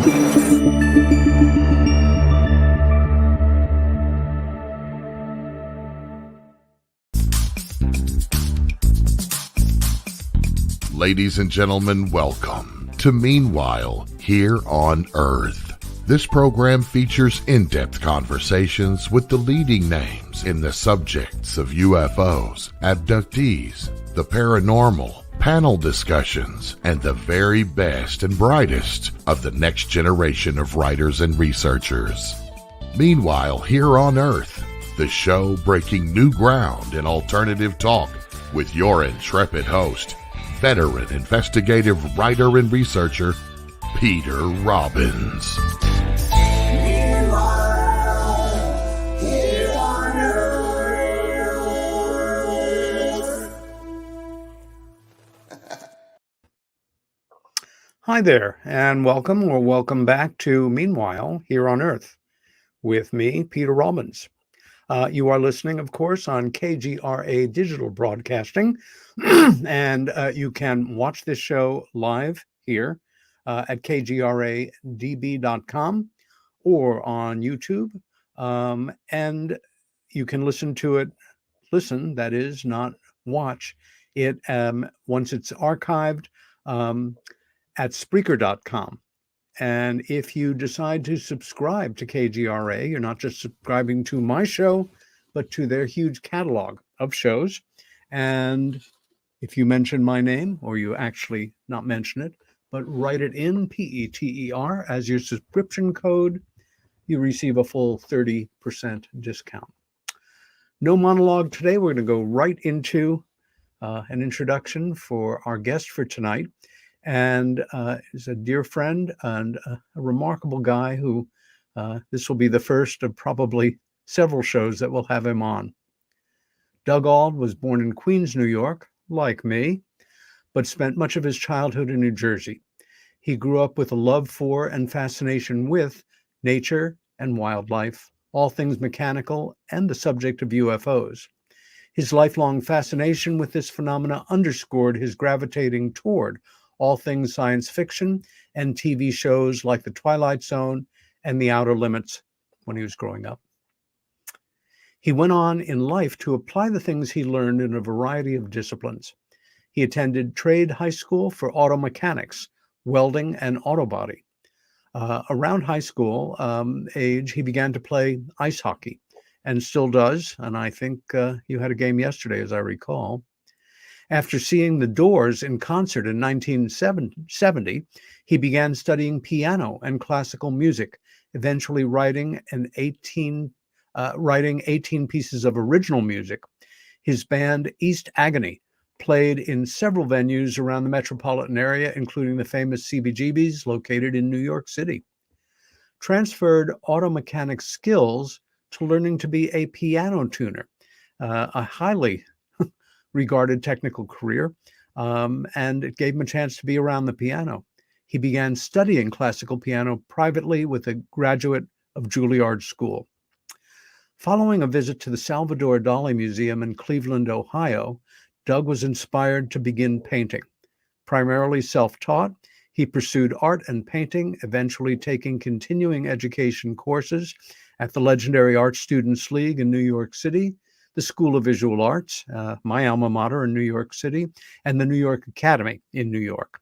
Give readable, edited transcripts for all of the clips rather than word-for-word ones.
Ladies and gentlemen, welcome to Meanwhile Here on Earth. This program features in-depth conversations with the leading names in the subjects of UFOs, abductees, the paranormal, panel discussions, and the very best and brightest of the next generation of writers and researchers. Meanwhile Here on Earth, the show breaking new ground in alternative talk with your intrepid host, veteran investigative writer and researcher, Peter Robbins. Hi there, and welcome back to Meanwhile Here on Earth with me, Peter Robbins. You are listening, of course, on KGRA Digital Broadcasting, and you can watch this show live here at kgradb.com or on YouTube, and you can listen to it, that is, not watch it, once it's archived at Spreaker.com. And if you decide to subscribe to KGRA, you're not just subscribing to my show, but to their huge catalog of shows. And if you mention my name, or you actually not mention it, but write it in, PETER, as your subscription code, you receive a full 30% discount. No monologue today. We're going to go right into an introduction for our guest for tonight. And is a dear friend and a remarkable guy who this will be the first of probably several shows that we'll have him on. Doug Auld was born in Queens, New York, like me, but spent much of his childhood in New Jersey. He grew up with a love for and fascination with nature and wildlife, all things mechanical, and the subject of UFOs. His lifelong fascination with this phenomena underscored his gravitating toward all things science fiction and TV shows like The Twilight Zone and The Outer Limits when he was growing up. He went on in life to apply the things he learned in a variety of disciplines. He attended trade high school for auto mechanics, welding, and autobody. Around high school age, he began to play ice hockey and still does. And I think you had a game yesterday, as I recall. After seeing the Doors in concert in 1970, he began studying piano and classical music, eventually writing 18 pieces of original music. His band, East Agony, played in several venues around the metropolitan area, including the famous CBGB's located in New York City. Transferred auto mechanics skills to learning to be a piano tuner, a highly regarded technical career, and it gave him a chance to be around the piano. He began studying classical piano privately with a graduate of Juilliard School. Following a visit to the Salvador Dali Museum in Cleveland, Ohio, Doug was inspired to begin painting. Primarily self-taught, he pursued art and painting, eventually taking continuing education courses at the legendary Art Students League in New York City, the School of Visual Arts, my alma mater in New York City, and the New York Academy in New York.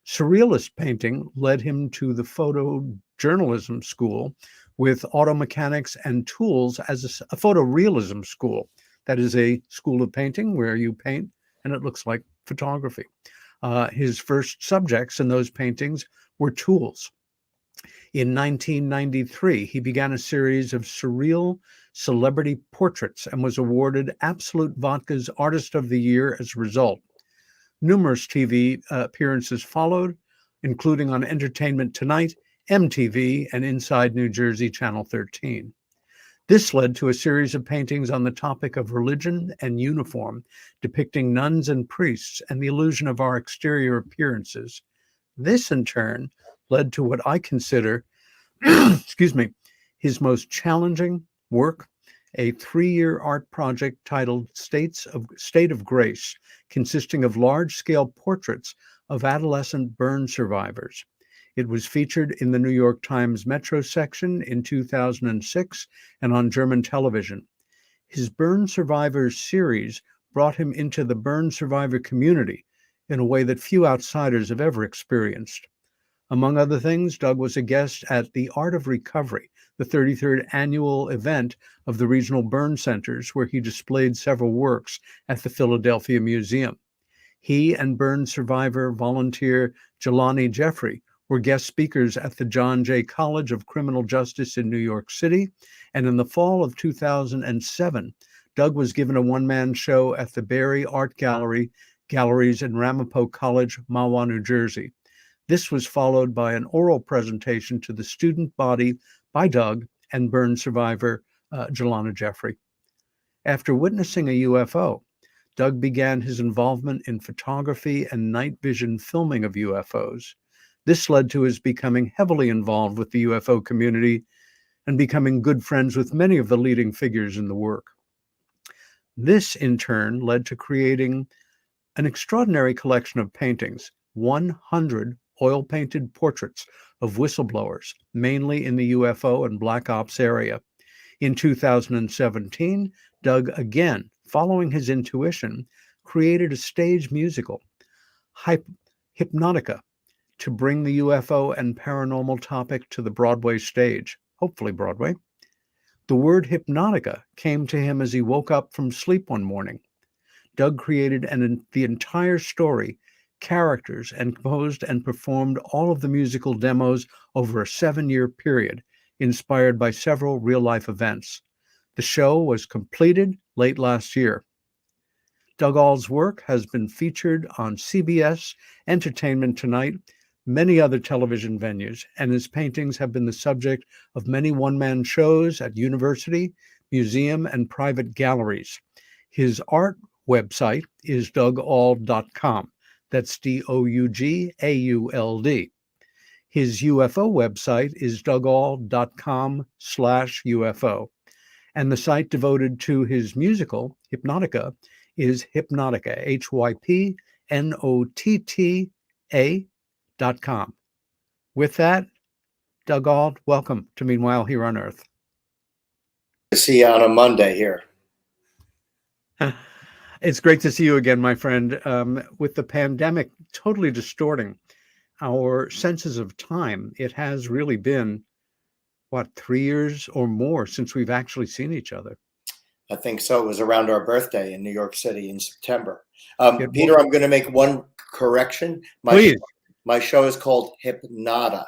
Surrealist painting led him to the photojournalism school with auto mechanics and tools as a photorealism school. That is a school of painting where you paint and it looks like photography. His first subjects in those paintings were tools. In 1993, he began a series of surreal celebrity portraits and was awarded Absolute Vodka's Artist of the Year as a result. Numerous TV appearances followed, including on Entertainment Tonight, MTV, and Inside New Jersey, Channel 13. This led to a series of paintings on the topic of religion and uniform, depicting nuns and priests and the illusion of our exterior appearances. This, in turn, led to what I consider, his most challenging work, a 3-year art project titled State of Grace, consisting of large-scale portraits of adolescent burn survivors. It was featured in the New York Times Metro section in 2006 and on German television. His Burn Survivors series brought him into the burn survivor community in a way that few outsiders have ever experienced. Among other things, Doug was a guest at The Art of Recovery, the 33rd annual event of the regional burn centers, where he displayed several works at the Philadelphia Museum. He and burn survivor volunteer Jelani Jeffrey were guest speakers at the John Jay College of Criminal Justice in New York City, and in the fall of 2007, Doug was given a one-man show at the Barry Art Galleries in Ramapo College, Mahwah, New Jersey. This was followed by an oral presentation to the student body by Doug and burn survivor Jelani Jeffrey. After witnessing a UFO, Doug began his involvement in photography and night vision filming of UFOs. This led to his becoming heavily involved with the UFO community and becoming good friends with many of the leading figures in the work. This, in turn, led to creating an extraordinary collection of paintings, 100 oil-painted portraits of whistleblowers, mainly in the UFO and Black Ops area. In 2017, Doug, again, following his intuition, created a stage musical, HYPNOTTA, to bring the UFO and paranormal topic to the Broadway stage, hopefully Broadway. The word hypnotica came to him as he woke up from sleep one morning. Doug created the entire story, characters, and composed and performed all of the musical demos over a 7-year period, inspired by several real-life events. The show was completed late last year. Doug Auld's work has been featured on CBS, Entertainment Tonight, many other television venues, and his paintings have been the subject of many one-man shows at university, museum, and private galleries. His art website is dougauld.com. That's DOUGAULD. His UFO website is dougauld.com/UFO. And the site devoted to his musical, Hypnotica, is HYPNOTTA, HYPNOTTA.com. With that, Doug Auld, welcome to Meanwhile Here on Earth. See you on a Monday here. It's great to see you again, my friend. With the pandemic totally distorting our senses of time, it has really been, 3 years or more since we've actually seen each other. I think so. It was around our birthday in New York City in September. It Peter, was. I'm going to make one correction. Please. My show is called HYPNOTTA.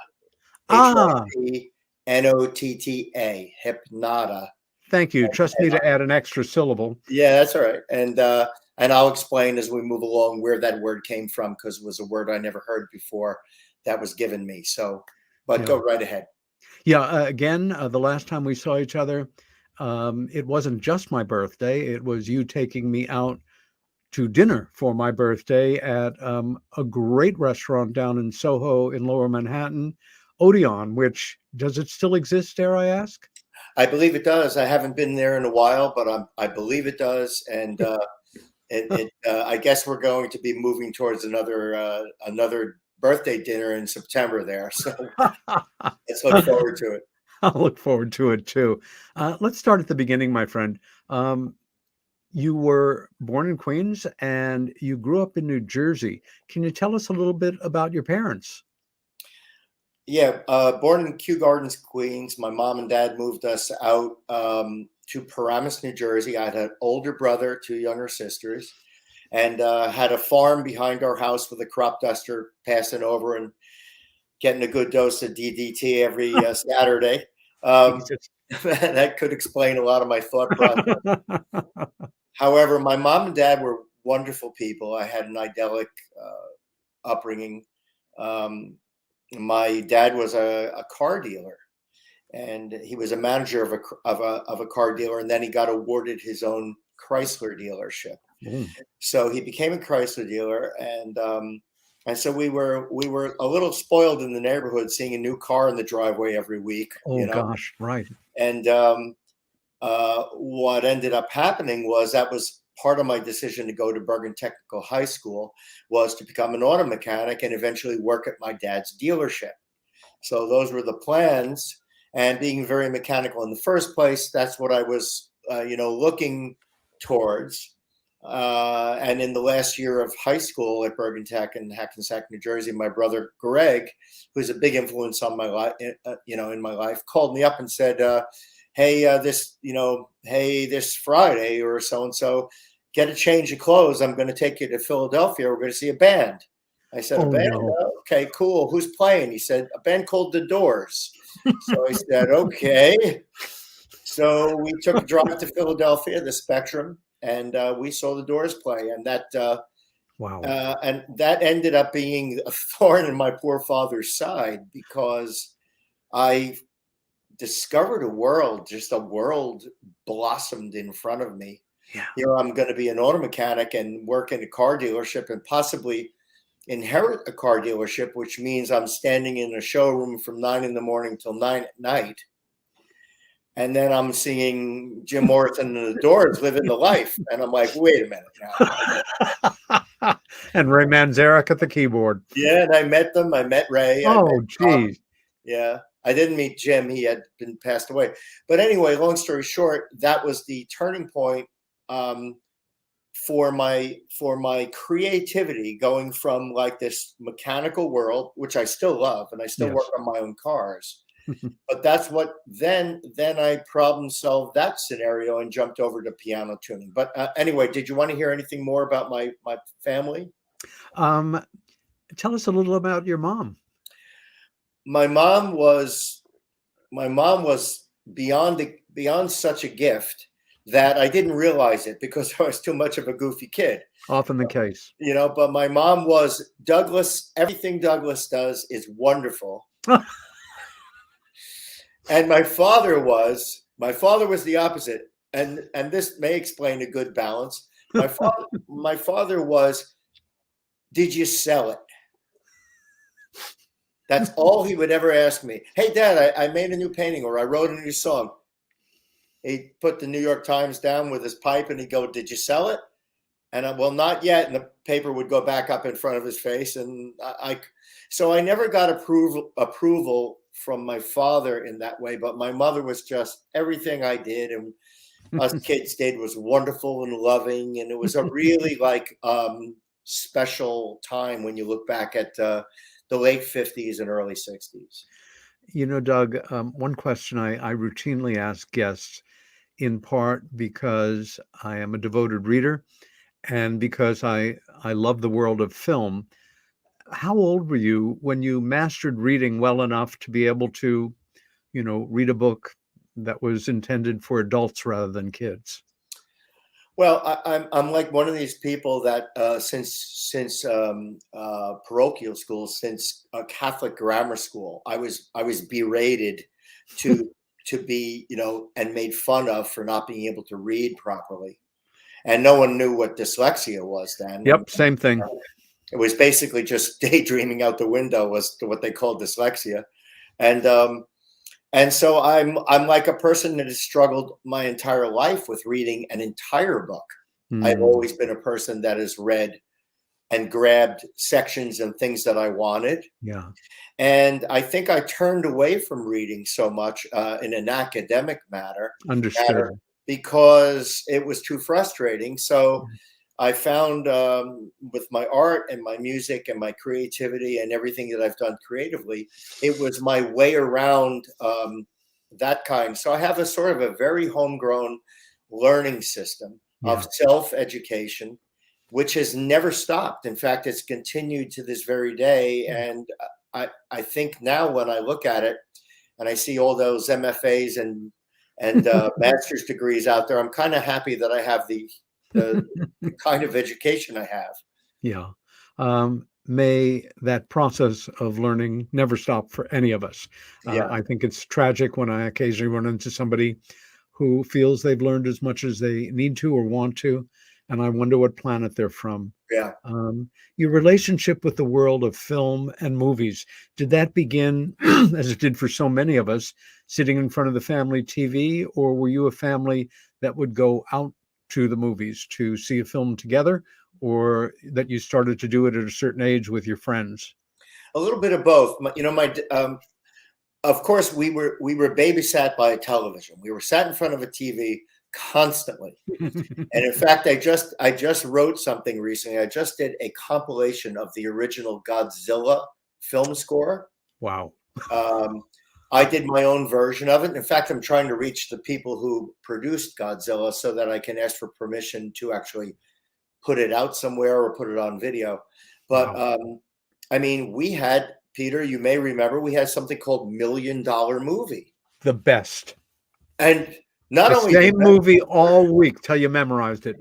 HYPNOTTA. HYPNOTTA. Thank you. Trust me to add an extra syllable. Yeah, that's all right. And I'll explain as we move along where that word came from, because it was a word I never heard before that was given me. So, but Yeah. Go right ahead. Yeah. Again, the last time we saw each other, it wasn't just my birthday. It was you taking me out to dinner for my birthday at a great restaurant down in Soho in Lower Manhattan, Odeon, which, does it still exist, dare I ask? I believe it does. I haven't been there in a while, but I believe it does. And I guess we're going to be moving towards another birthday dinner in September there. So let's look forward to it. I'll look forward to it too. Let's start at the beginning, my friend. You were born in Queens and you grew up in New Jersey. Can you tell us a little bit about your parents? Yeah, born in Kew Gardens, Queens. My mom and dad moved us out to Paramus, New Jersey. I had an older brother, 2 younger sisters, and had a farm behind our house with a crop duster passing over and getting a good dose of DDT every Saturday. That could explain a lot of my thought process. However, my mom and dad were wonderful people. I had an idyllic upbringing. My dad was a car dealer, and he was a manager of a car dealer, and then he got awarded his own Chrysler dealership. So he became a Chrysler dealer, and so we were a little spoiled in the neighborhood, seeing a new car in the driveway every week. Oh gosh, right. And what ended up happening was that was part of my decision to go to Bergen Technical High School, was to become an auto mechanic and eventually work at my dad's dealership. So those were the plans. And being very mechanical in the first place, that's what I was, looking towards. And in the last year of high school at Bergen Tech in Hackensack, New Jersey, my brother Greg, who's a big influence on my life, in my life, called me up and said, "Hey, this Friday or so and so, get a change of clothes. I'm going to take you to Philadelphia. We're going to see a band." I said, "A band? No. Okay, cool. Who's playing?" He said, "A band called The Doors." So I said, "Okay." So we took a drive to Philadelphia, the Spectrum, and we saw The Doors play, and that Wow. and that ended up being a thorn in my poor father's side, because I discovered a world blossomed in front of me. Yeah. Here I'm going to be an auto mechanic and work in a car dealership and possibly inherit a car dealership, which means I'm standing in a showroom from 9 a.m. till 9 p.m. And then I'm seeing Jim Morrison and the Doors living the life. And I'm like, wait a minute now. And Ray Manzarek at the keyboard. Yeah, and I met them. I met Ray. Oh, geez. Yeah. I didn't meet Jim. He had been passed away. But anyway, long story short, that was the turning point for my creativity, going from like this mechanical world, which I still love, and I still Yes. work on my own cars. But that's what then I problem solved that scenario and jumped over to piano tuning. But anyway, did you want to hear anything more about my family? Tell us a little about your mom. My mom was beyond such a gift that I didn't realize it because I was too much of a goofy kid. Often the case. But my mom was Douglas. Everything Douglas does is wonderful. And my father was the opposite. And this may explain a good balance. My father was, "Did you sell it?" That's all he would ever ask me. "Hey, Dad, I made a new painting, or I wrote a new song." He'd put the New York Times down with his pipe and he'd go, "Did you sell it?" And well, not yet. And the paper would go back up in front of his face. And so I never got approval from my father in that way. But my mother was just everything I did. And us kids did was wonderful and loving. And it was a really special time when you look back at the late 50s and early 60s. Doug, one question I routinely ask guests, in part because I am a devoted reader and because I love the world of film. How old were you when you mastered reading well enough to be able to, read a book that was intended for adults rather than kids? Well, I'm like one of these people that since parochial school, since Catholic grammar school, I was berated to be and made fun of for not being able to read properly, and no one knew what dyslexia was then. Yep, same thing. It was basically just daydreaming out the window was what they called dyslexia, and so I'm like a person that has struggled my entire life with reading an entire book. I've always been a person that has read and grabbed sections and things that I wanted. Yeah. And I think I turned away from reading so much in an academic matter because it was too frustrating. So I found with my art and my music and my creativity and everything that I've done creatively, it was my way around that kind. So I have a sort of a very homegrown learning system of self-education, which has never stopped. In fact, it's continued to this very day. And I think now when I look at it and I see all those MFAs and master's degrees out there, I'm kind of happy that I have the kind of education I have. Yeah. May that process of learning never stop for any of us. I think it's tragic when I occasionally run into somebody who feels they've learned as much as they need to or want to, and I wonder what planet they're from. Yeah. Your relationship with the world of film and movies, did that begin, as it did for so many of us, sitting in front of the family TV, or were you a family that would go out to the movies to see a film together, or that you started to do it at a certain age with your friends? A little bit of both. of course, we were babysat by a television. We were sat in front of a TV constantly. And in fact, I just wrote something recently. I just did a compilation of the original Godzilla film score. Wow. I did my own version of it. In fact, I'm trying to reach the people who produced Godzilla so that I can ask for permission to actually put it out somewhere or put it on video. But Wow. I mean, we had, Peter, you may remember, we had something called $1 Million Movie. The best. And not The only same movie all week till you memorized it.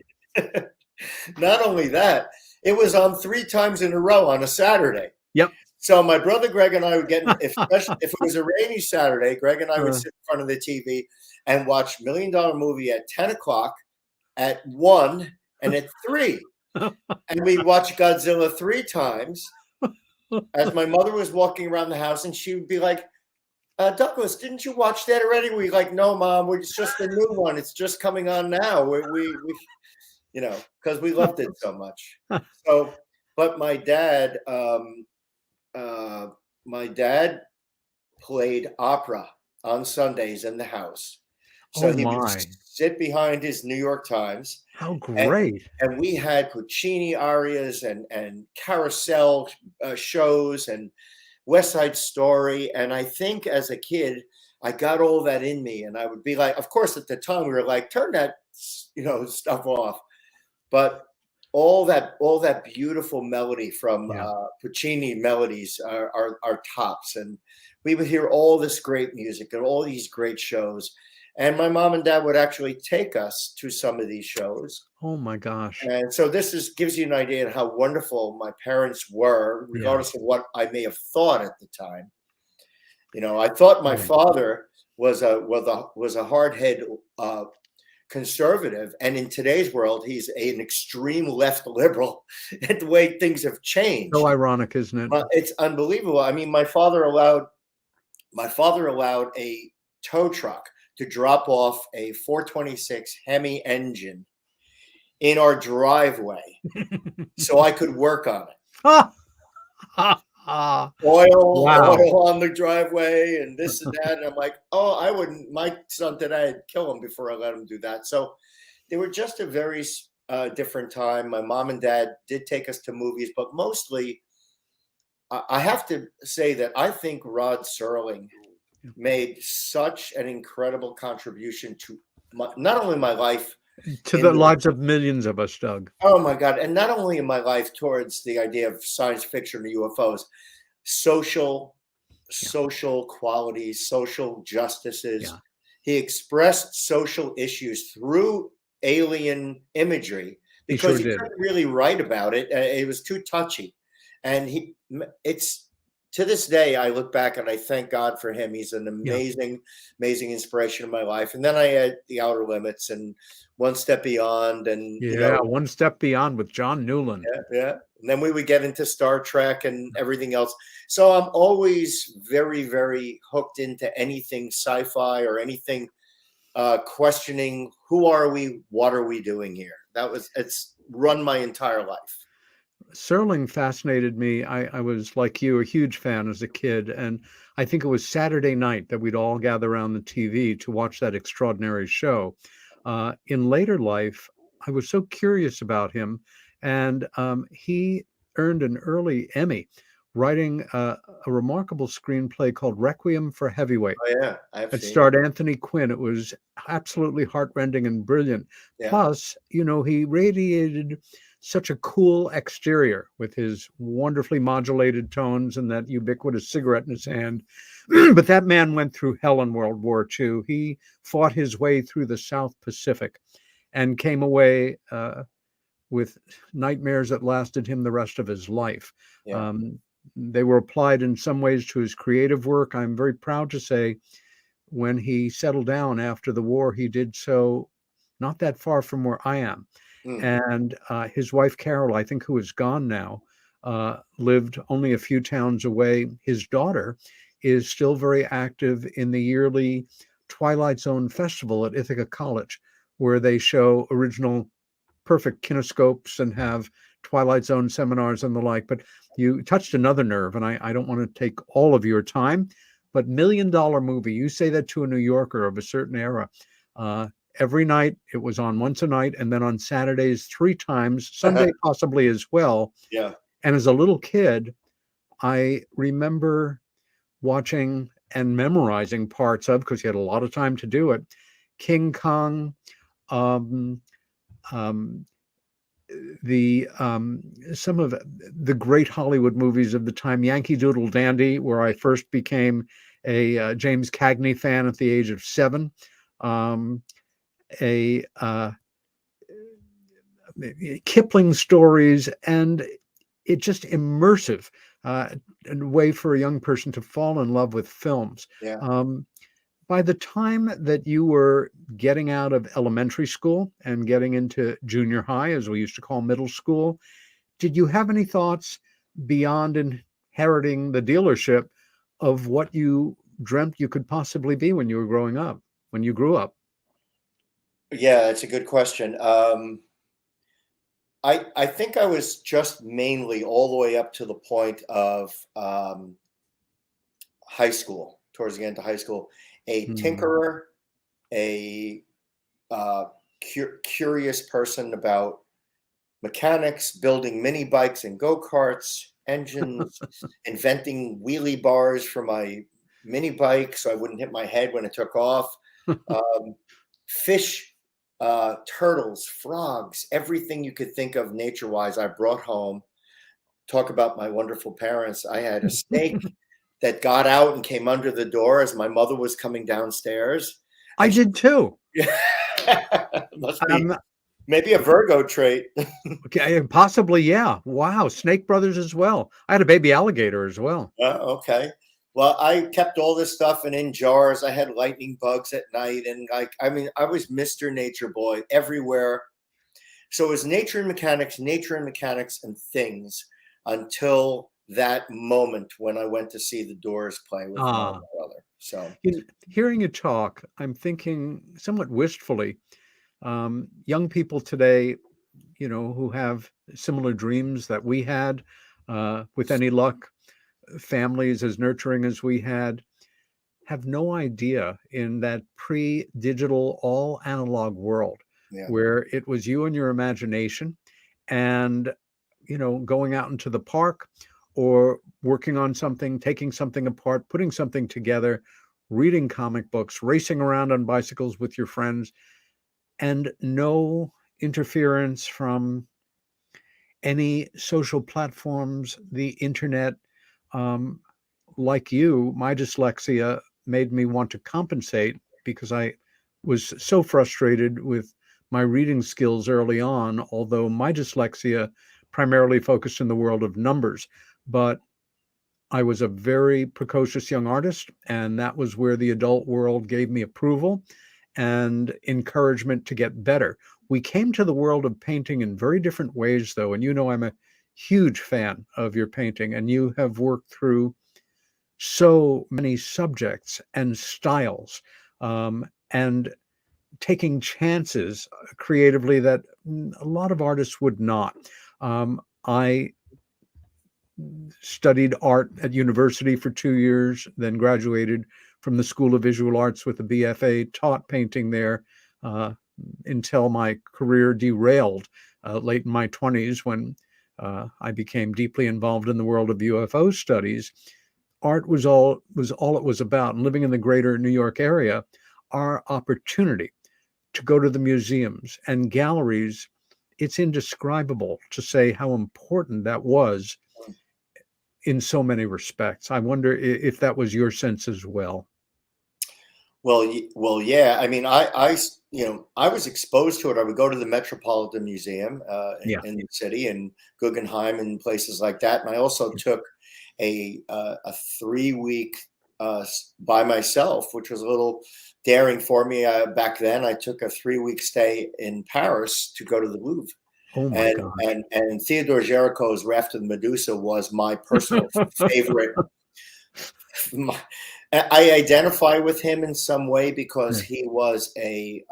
not only that, it was on 3 times in a row on a Saturday. Yep. So my brother Greg and I would get, especially if it was a rainy Saturday, Greg and I would sit in front of the TV and watch $1 Million Movie at 10 o'clock, at 1, and at 3. And we'd watch Godzilla 3 times as my mother was walking around the house, and she would be like, Douglas, didn't you watch that already? We like, no, Mom, it's just a new one. It's just coming on now. We you know, because we loved it so much. So, but my dad played opera on Sundays in the house. So he would sit behind his New York Times. How great. And we had Puccini arias and carousel shows and West Side Story. And I think as a kid, I got all that in me. And I would be like, of course, at the time we were like, turn that, stuff off. But all that beautiful melody from Puccini melodies are tops. And we would hear all this great music and all these great shows. And my mom and dad would actually take us to some of these shows. Oh my gosh. And so this gives you an idea of how wonderful my parents were, regardless of what I may have thought at the time. I thought my father was a hard-headed conservative, and in today's world, he's an extreme left liberal. And the way things have changed. So ironic, isn't it? It's unbelievable. I mean, my father allowed a tow truck to drop off a 426 Hemi engine in our driveway so I could work on it. Oil on the driveway and this and that. And I'm like, I wouldn't. My son today, I'd kill him before I let him do that. So they were just a very different time. My mom and dad did take us to movies, but mostly I have to say that I think Rod Serling made such an incredible contribution to not only my life, to the lives of millions of us, Doug. Oh my God. And not only in my life towards the idea of science fiction and UFOs, social qualities, social justices. Yeah. He expressed social issues through alien imagery because he couldn't really write about it. It was too touchy. And to this day, I look back and I thank God for him. He's an amazing inspiration in my life. And then I had The Outer Limits and One Step Beyond. And One Step Beyond with John Newland. Yeah. And then we would get into Star Trek and everything else. So I'm always very, very hooked into anything sci-fi or anything questioning who are we, what are we doing here? It's run my entire life. Serling fascinated me. I was, like you, a huge fan as a kid. And I think it was Saturday night that we'd all gather around the TV to watch that extraordinary show. In later life, I was so curious about him. And he earned an early Emmy writing a remarkable screenplay called Requiem for Heavyweight. Oh, yeah. It starred Anthony Quinn. It was absolutely heartrending and brilliant. Yeah. Plus, he radiated such a cool exterior with his wonderfully modulated tones and that ubiquitous cigarette in his hand. But that man went through hell in World War II. He fought his way through the South Pacific and came away with nightmares that lasted him the rest of his life. Yeah. They were applied in some ways to his creative work. I'm very proud to say when he settled down after the war, he did so not that far from where I am. And his wife, Carol, I think, who is gone now, lived only a few towns away. His daughter is still very active in the yearly Twilight Zone Festival at Ithaca College, where they show original perfect kinescopes and have Twilight Zone seminars and the like. But you touched another nerve, and I don't want to take all of your time. but $1 million movie, you say that to a New Yorker of a certain era. Every night it was on once a night, and then on Saturdays 3 times, Sunday possibly as well. Yeah. And as a little kid, I remember watching and memorizing parts of, because you had a lot of time to do it, King Kong, um, um, some of the great Hollywood movies of the time, Yankee Doodle Dandy, where I first became a James Cagney fan at the age of 7. Kipling stories, and it just immersive way for a young person to fall in love with films. Yeah. By the time that you were getting out of elementary school and getting into junior high, as we used to call middle school, did you have any thoughts beyond inheriting the dealership of what you dreamt you could possibly be when you were growing up, when you grew up? Yeah, that's a good question. I think I was just mainly all the way up to the point of high school, towards the end of high school, a tinkerer, a curious person about mechanics, building mini bikes and go-karts, engines, inventing wheelie bars for my mini bike so I wouldn't hit my head when it took off. Fish, turtles, frogs, everything you could think of nature-wise, I brought home. Talk about my wonderful parents. I had a snake that got out and came under the door as my mother was coming downstairs. I did too. Must be maybe a Virgo trait. Okay, possibly, yeah. Wow, Snake Brothers as well. I had a baby alligator as well. Okay. Well, I kept all this stuff in jars. I had lightning bugs at night, and I was Mr. Nature Boy everywhere. So it was nature and mechanics and things until that moment when I went to see the Doors play with my brother. So hearing you talk, I'm thinking somewhat wistfully, young people today, who have similar dreams that we had, with any luck, families as nurturing as we had, have no idea in that pre-digital, all analog world, where it was you and your imagination and, going out into the park or working on something, taking something apart, putting something together, reading comic books, racing around on bicycles with your friends, and no interference from any social platforms, the internet. Like you, my dyslexia made me want to compensate because I was so frustrated with my reading skills early on, although my dyslexia primarily focused in the world of numbers. But I was a very precocious young artist, and that was where the adult world gave me approval and encouragement to get better. We came to the world of painting in very different ways, though, and I'm a huge fan of your painting, and you have worked through so many subjects and styles, and taking chances creatively that a lot of artists would not. I studied art at university for 2 years, then graduated from the School of Visual Arts with a BFA, taught painting there until my career derailed late in my 20s when I became deeply involved in the world of UFO studies. Art was all it was about. And living in the greater New York area, our opportunity to go to the museums and galleries, it's indescribable to say how important that was in so many respects. I wonder if that was your sense as well. Well, yeah. I mean, I was exposed to it. I would go to the Metropolitan Museum in the city and Guggenheim and places like that. And I also took a 3-week by myself, which was a little daring for me back then. I took a 3-week stay in Paris to go to the Louvre. Oh my God. And Theodore Géricault's Raft of the Medusa was my personal favorite. I identify with him in some way because he was a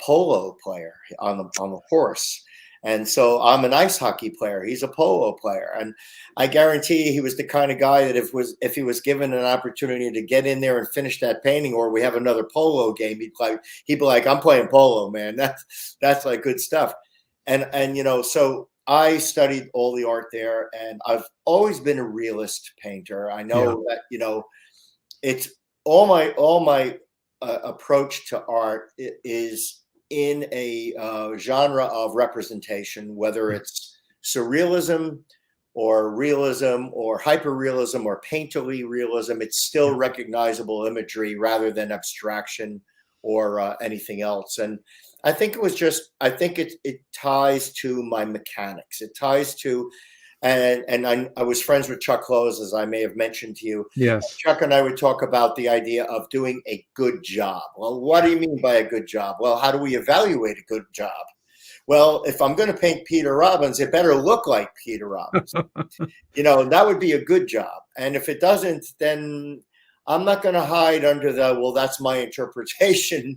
polo player on the horse, And so I'm an ice hockey player. He's a polo player. And I guarantee he was the kind of guy that if he was given an opportunity to get in there and finish that painting, or we have another polo game, he'd be like, I'm playing polo, man. That's like good stuff. And so I studied all the art there, and I've always been a realist painter. I know that, it's all my approach to art is in a genre of representation, whether it's surrealism or realism or hyperrealism or painterly realism. It's still recognizable imagery rather than abstraction or anything else. And I think it ties to my mechanics. It ties to, and I was friends with Chuck Close, as I may have mentioned to you. Yes. Chuck and I would talk about the idea of doing a good job. Well, what do you mean by a good job? Well, how do we evaluate a good job? Well, if I'm going to paint Peter Robbins, it better look like Peter Robbins. That would be a good job. And if it doesn't, then I'm not going to hide under well, that's my interpretation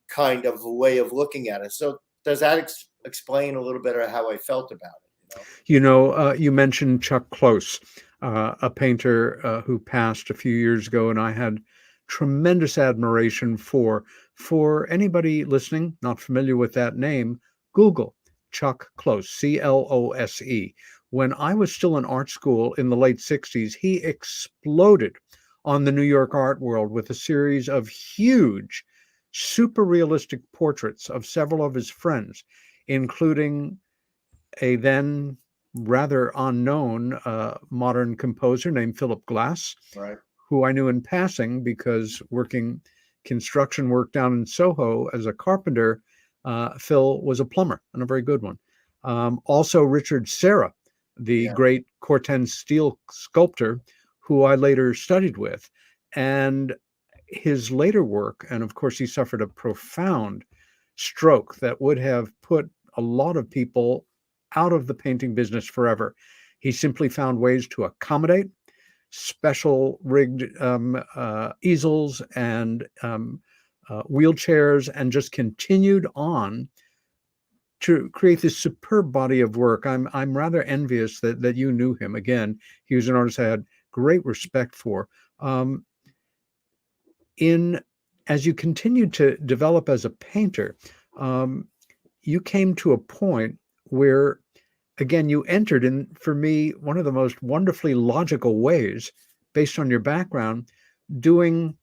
kind of way of looking at it. So does that explain a little bit of how I felt about it? You mentioned Chuck Close, a painter who passed a few years ago, and I had tremendous admiration for anybody listening, not familiar with that name. Google Chuck Close, Close. When I was still in art school in the late 60s, he exploded on the New York art world with a series of huge, super realistic portraits of several of his friends, including a then rather unknown modern composer named Philip Glass, right, who I knew in passing because working construction work down in Soho as a carpenter. Phil was a plumber, and a very good one. Also, Richard Serra, the great Corten steel sculptor, who I later studied with. And his later work, and of course, he suffered a profound stroke that would have put a lot of people out of the painting business forever. He simply found ways to accommodate special rigged easels and wheelchairs, and just continued on to create this superb body of work. I'm rather envious that you knew him. Again, he was an artist I had great respect for. As you continued to develop as a painter, you came to a point where, again, you entered in, for me, one of the most wonderfully logical ways, based on your background, doing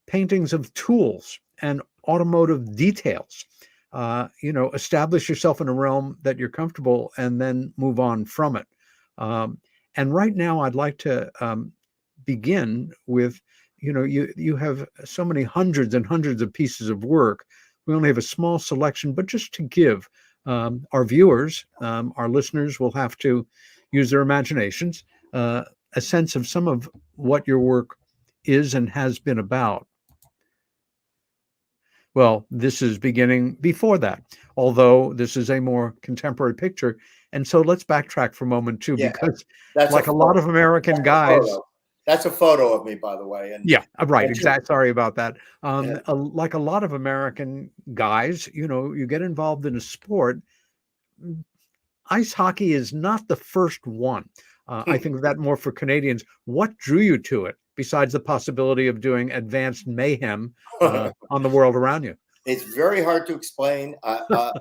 paintings of tools and automotive details. Establish yourself in a realm that you're comfortable and then move on from it. And right now I'd like to begin with, you have so many hundreds and hundreds of pieces of work. We only have a small selection, but just to give our viewers, our listeners will have to use their imaginations, a sense of some of what your work is and has been about. Well, this is beginning before that, although this is a more contemporary picture. And so let's backtrack for a moment too, because that's like a lot of American guys. That's a photo of me, by the way. And right. Exactly. Sorry about that. Like a lot of American guys, you get involved in a sport. Ice hockey is not the first one. I think of that more for Canadians. What drew you to it, besides the possibility of doing advanced mayhem on the world around you? It's very hard to explain, but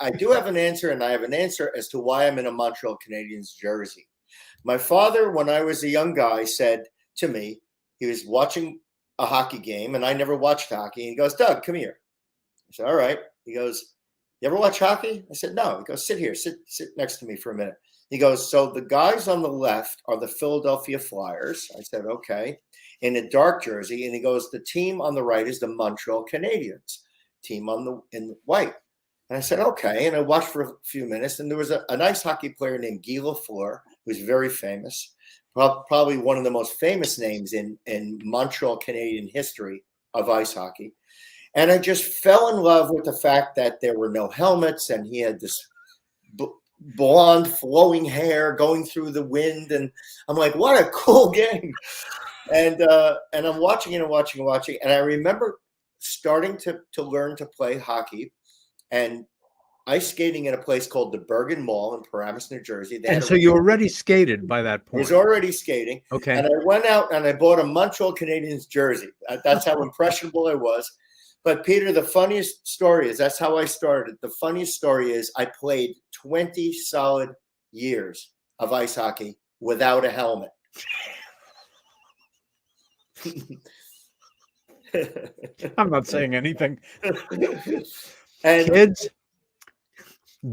I do have an answer, and I have an answer as to why I'm in a Montreal Canadiens jersey. My father, when I was a young guy, said to me, he was watching a hockey game, and I never watched hockey. And he goes, "Doug, come here." I said, "All right." He goes, "You ever watch hockey?" I said, "No." He goes, "Sit here, sit next to me for a minute." He goes, "So the guys on the left are the Philadelphia Flyers." I said, "Okay," in a dark jersey. And he goes, "The team on the right is the Montreal Canadiens, team in white." And I said, "Okay." And I watched for a few minutes, and there was a nice hockey player named Guy Lafleur, who's very famous, probably one of the most famous names in Montreal Canadian history of ice hockey. And I just fell in love with the fact that there were no helmets, and he had this blonde flowing hair going through the wind. And I'm like, what a cool game. And I'm watching and watching. And I remember starting to learn to play hockey. And ice skating at a place called the Bergen Mall in Paramus, New Jersey. And so you already skated by that I was point. already skating. Okay. And I went out and I bought a Montreal Canadiens jersey. That's how impressionable I was. But Peter, the funniest story is, that's how I started. The funniest story is I played 20 solid years of ice hockey without a helmet. I'm not saying anything. And kids,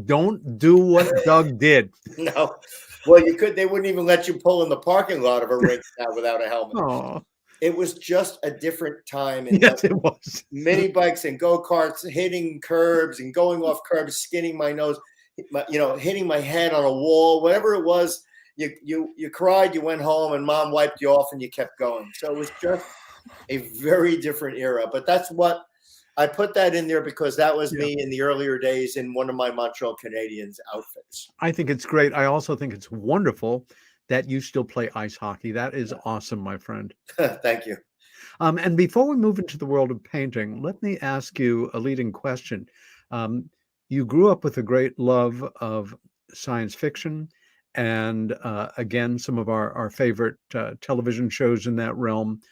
don't do what Doug did. No. Well, you could. They wouldn't even let you pull in the parking lot of a rink now without a helmet. Oh, It was just a different time. And yes, it was. mini bikes and go-karts, hitting curbs and going off curbs, skinning my nose, hitting my head on a wall, whatever it was. You cried, you went home, and mom wiped you off, and you kept going. So it was just a very different era. But that's what I put that in there, because that was me in the earlier days in one of my Montreal Canadiens outfits. I think it's great. I also think it's wonderful that you still play ice hockey. That is awesome, my friend. Thank you. And before we move into the world of painting, let me ask you a leading question. You grew up with a great love of science fiction, and again, some of our favorite television shows in that realm.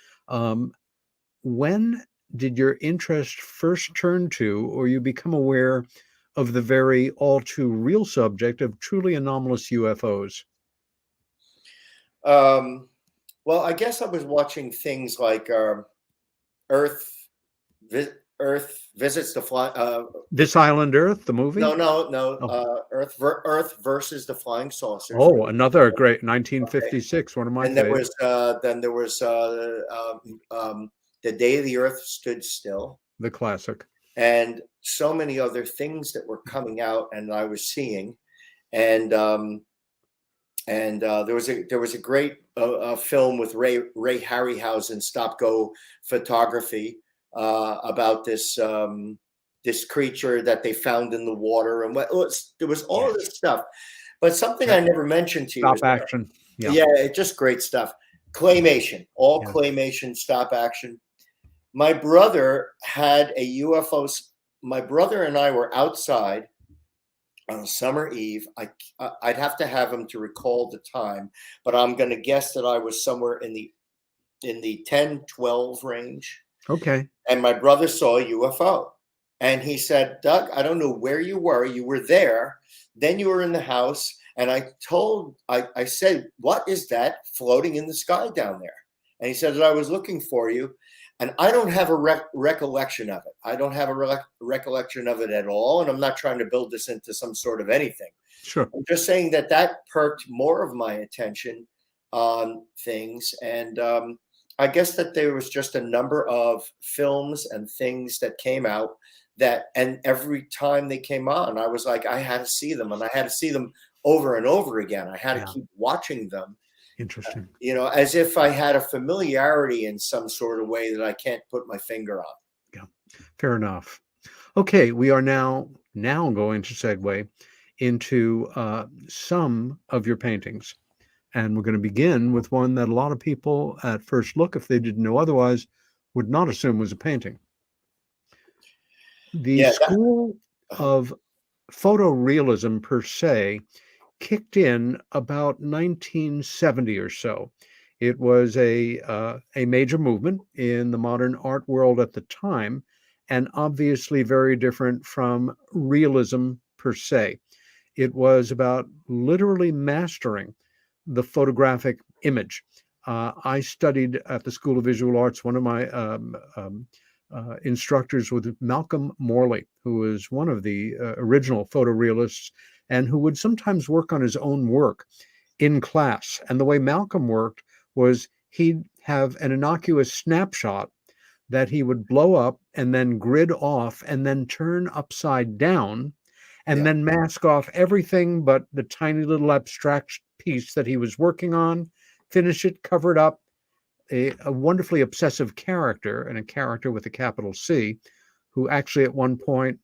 When did your interest first turn to, or you become aware of, the very all too real subject of truly anomalous UFOs? Well, I guess I was watching things like Earth visits the fly. This Island Earth, the movie? No. Oh. Earth versus the flying saucers. Oh, another great 1956. Okay. One of my favorites. Then there was The Day the Earth Stood Still, the classic, and so many other things that were coming out, and I was seeing, and there was a great film with Ray Harryhausen, stop go photography, about this creature that they found in the water, and there was all of this stuff. But something I never mentioned to you. Stop action. Yeah, just great stuff. Claymation, claymation, stop action. My brother had a UFO. My brother and I were outside on a summer eve. I'd have to have him to recall the time, but I'm going to guess that I was somewhere in the 10, 12 range. Okay. And my brother saw a UFO, and he said, "Doug, I don't know where you were. You were there. Then you were in the house." And I said, "What is that floating in the sky down there?" And he said that I was looking for you. And I don't have a recollection of it. I don't have a recollection of it at all. And I'm not trying to build this into some sort of anything. Sure. I'm just saying that perked more of my attention on things. And I guess that there was just a number of films and things that came out and every time they came on, I was like, I had to see them, and I had to see them over and over again. I had to keep watching them. Interesting. As if I had a familiarity in some sort of way that I can't put my finger on. Yeah, fair enough. Okay, we are now going to segue into some of your paintings. And we're going to begin with one that a lot of people at first look, if they didn't know otherwise, would not assume was a painting. The school of photorealism per se kicked in about 1970 or so. It was a major movement in the modern art world at the time, and obviously very different from realism per se. It was about literally mastering the photographic image. I studied at the School of Visual Arts. One of my instructors was Malcolm Morley, who was one of the original photorealists, and who would sometimes work on his own work in class. And the way Malcolm worked was he'd have an innocuous snapshot that he would blow up and then grid off and then turn upside down and then mask off everything but the tiny little abstract piece that he was working on, finish it, cover it up. A wonderfully obsessive character, and a character with a capital C, who actually at one point,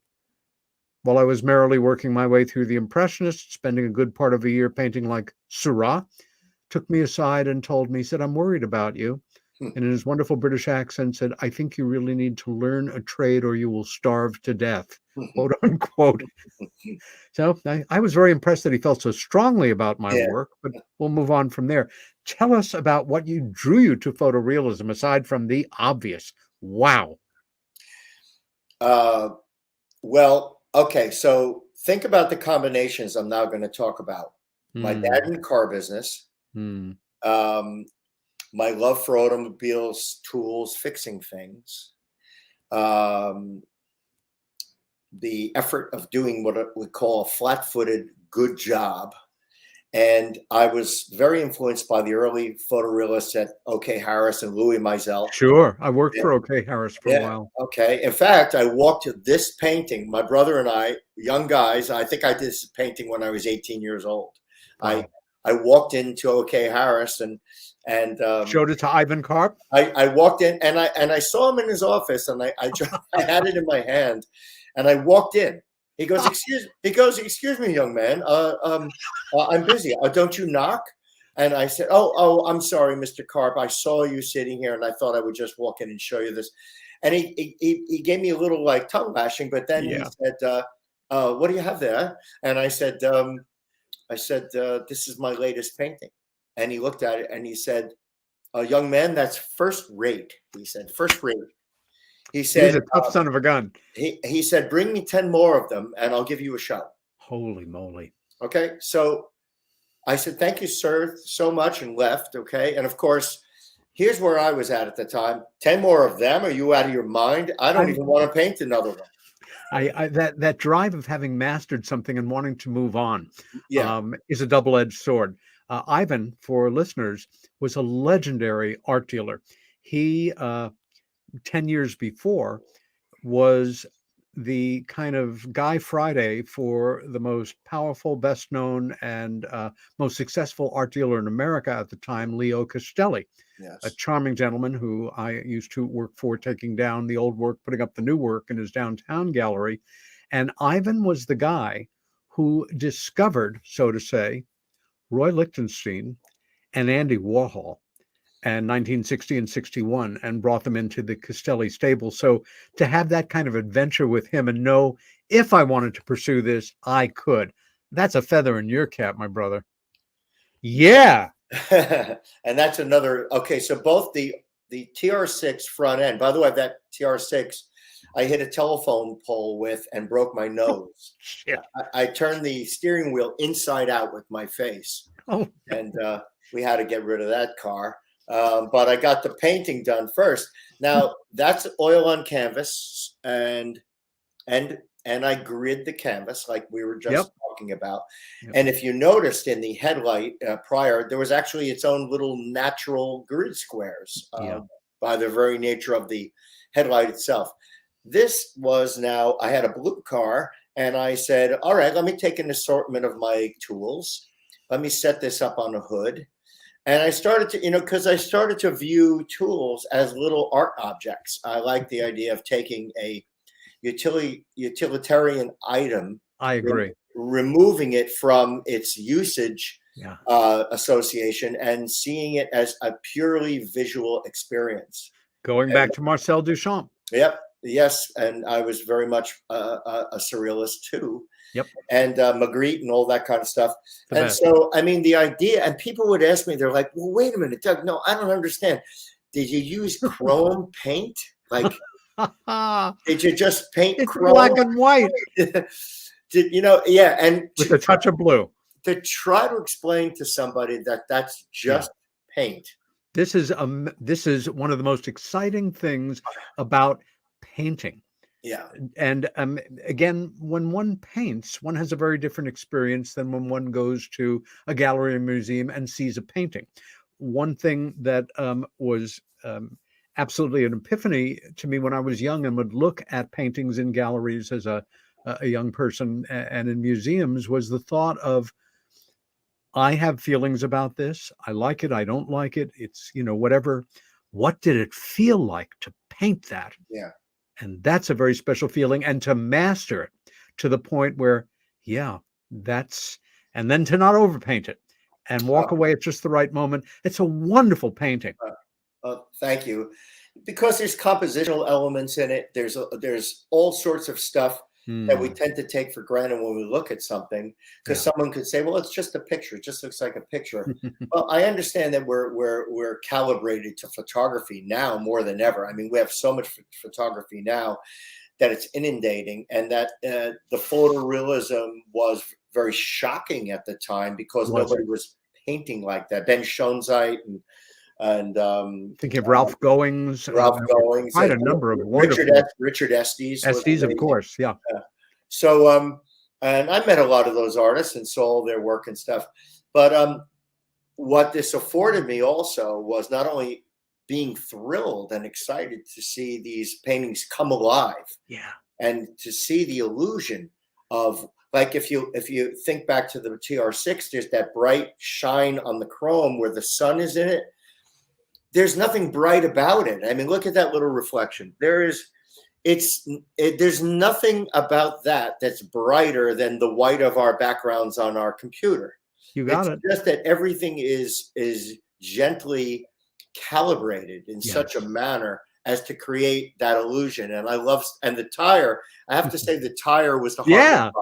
while I was merrily working my way through the Impressionists, spending a good part of a year painting like Seurat, took me aside and told me, he said, "I'm worried about you. and in his wonderful British accent said, "I think you really need to learn a trade or you will starve to death," quote unquote. So I was very impressed that he felt so strongly about my Yeah. work, but we'll move on from there. Tell us about what drew you to photorealism, aside from the obvious. Wow. Well, okay. So think about the combinations I'm now going to talk about. My Hmm. dad in the car business, Hmm. um, my love for automobiles, tools, fixing things, um, the effort of doing what we call a flat-footed good job. And I was very influenced by the early photorealists at OK Harris and Louis Mizell. Sure. I worked Yeah, for OK Harris for a yeah. while. Okay. In fact, I walked to this painting. My brother and I, young guys, I think I did this painting when I was 18 years old. I Wow. I walked into OK Harris and Showed it to Ivan Karp. I walked in and I saw him in his office and I had it in my hand and I walked in. He goes, excuse me, young man. I'm busy. Don't you knock? And I said, oh, I'm sorry, Mr. Karp. I saw you sitting here and I thought I would just walk in and show you this. And he gave me a little like tongue lashing, but then he said, what do you have there? And I said, this is my latest painting. And he looked at it and he said, young man, that's first rate. He said, first rate. He said, he's a tough son of a gun. He said, bring me 10 more of them and I'll give you a show. Holy moly. Okay. So I said, thank you, sir, so much, and left. Okay. And of course, here's where I was at the time. 10 more of them? Are you out of your mind? I don't even want to paint another one. That drive of having mastered something and wanting to move on is a double-edged sword. Ivan, for listeners, was a legendary art dealer. He 10 years before was the kind of Guy Friday for the most powerful, best known, and most successful art dealer in America at the time, Leo Castelli. Yes. A charming gentleman who I used to work for, taking down the old work, putting up the new work in his downtown gallery. And Ivan was the guy who discovered, so to say, Roy Lichtenstein and Andy Warhol and 1960 and 61 and brought them into the Castelli stable. So to have that kind of adventure with him and know if I wanted to pursue this, I could. That's a feather in your cap, my brother. Yeah. And that's another. Okay. So both the TR6 front end, by the way, that TR6, I hit a telephone pole with and broke my nose. Shit. I turned the steering wheel inside out with my face. Oh. And we had to get rid of that car. But I got the painting done first. Now that's oil on canvas, and I grid the canvas like we were just talking about. And if you noticed in the headlight prior, there was actually its own little natural grid squares by the very nature of the headlight itself. This was now, I had a blue car and I said, all right, let me take an assortment of my tools. Let me set this up on a hood. And I started to, because I started to view tools as little art objects. I like the idea of taking a utilitarian item. I agree. Removing it from its usage association and seeing it as a purely visual experience. Going back to Marcel Duchamp. Yep. Yes. And I was very much a surrealist too. Yep. And Magritte and all that kind of stuff. And so, I mean, the idea, and people would ask me, they're like, well, wait a minute, Doug, no, I don't understand. Did you use chrome paint? Like, did you just paint chrome? Black and white. And with a touch of blue. To try to explain to somebody that that's just paint. This is one of the most exciting things about painting. Yeah. And again, when one paints, one has a very different experience than when one goes to a gallery or museum and sees a painting. One thing that was absolutely an epiphany to me when I was young and would look at paintings in galleries as a young person and in museums was the thought of, I have feelings about this. I like it. I don't like it. It's, whatever. What did it feel like to paint that? Yeah. And that's a very special feeling. And to master it to the point where, and then to not overpaint it and walk away at just the right moment. It's a wonderful painting. Thank you. Because there's compositional elements in it. There's all sorts of stuff that we tend to take for granted when we look at something. Because someone could say, "Well, it's just a picture. It just looks like a picture." Well, I understand that we're calibrated to photography now more than ever. I mean, we have so much photography now that it's inundating, and that the photorealism was very shocking at the time because nobody was painting like that. Ben Schoenheit and thinking of Ralph Goings, quite a number of wonderful Richard Estes. Estes, of course, yeah. So, and I met a lot of those artists and saw their work and stuff. But what this afforded me also was not only being thrilled and excited to see these paintings come alive, and to see the illusion of, like, if you think back to the TR6, there's that bright shine on the chrome where the sun is in it. There's nothing bright about it. I mean, look at that little reflection. There's nothing about that that's brighter than the white of our backgrounds on our computer. You got it. Just that everything is gently calibrated in such a manner as to create that illusion. And the tire, I have to say, the tire was the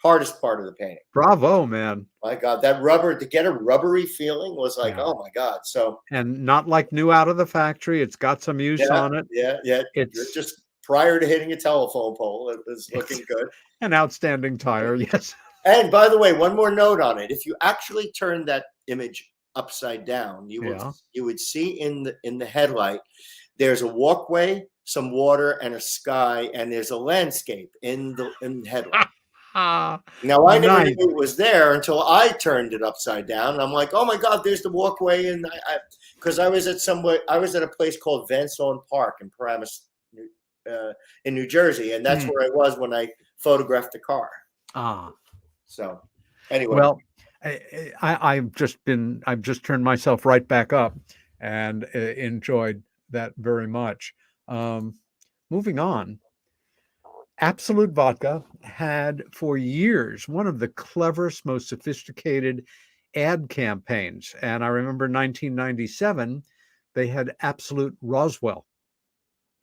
hardest part of the painting. Bravo, man. My God, that rubber, to get a rubbery feeling was like, oh my God. So, and not like new out of the factory. It's got some use on it. Yeah. It's just prior to hitting a telephone pole, it was looking good. An outstanding tire, yes. And by the way, one more note on it. If you actually turn that image upside down, you would see in the headlight, there's a walkway, some water, and a sky, and there's a landscape in the headlight. Now, I never knew it was there until I turned it upside down. And I'm like, oh my God, there's the walkway. And because I was at a place called Van Sollen Park in Paramus, in New Jersey. And that's where I was when I photographed the car. So anyway. Well, I've just turned myself right back up and enjoyed that very much. Moving on. Absolute Vodka had for years one of the cleverest, most sophisticated ad campaigns. And I remember 1997, they had Absolute Roswell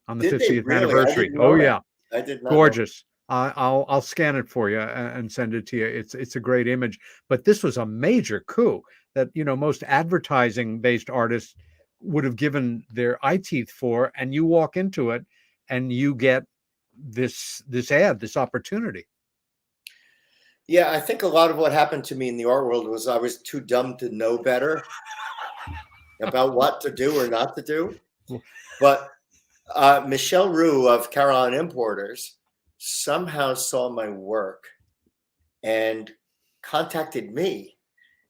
on the 50th anniversary. Oh, yeah. I did not. Gorgeous. I'll scan it for you and send it to you. It's a great image. But this was a major coup that, most advertising-based artists would have given their eye teeth for. And you walk into it and you get this ad, this opportunity. Yeah, I think a lot of what happened to me in the art world was I was too dumb to know better about what to do or not to do. But Michelle Roux of Caroline Importers somehow saw my work and contacted me.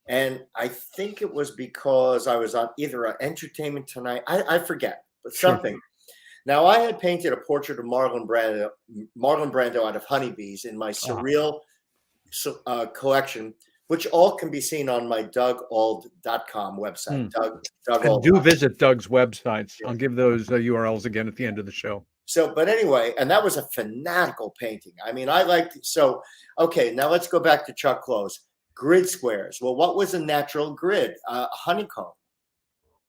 And I think it was because I was on either an Entertainment Tonight, I forget, but something. Now, I had painted a portrait of Marlon Brando out of honeybees in my surreal collection, which all can be seen on my DougAuld.com website. Doug and do visit Doug's websites. I'll give those URLs again at the end of the show. So, but anyway, and that was a fanatical painting. I mean, okay, now let's go back to Chuck Close. Grid squares. Well, what was a natural grid? A honeycomb.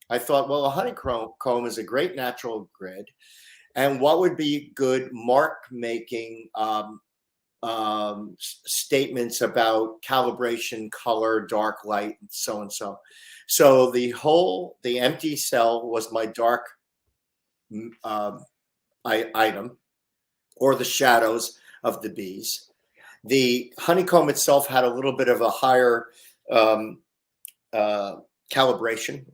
I thought, well, a honeycomb is a great natural grid. And what would be good mark-making statements about calibration, color, dark light, and so and so. So the empty cell was my dark item, or the shadows of the bees. The honeycomb itself had a little bit of a higher calibration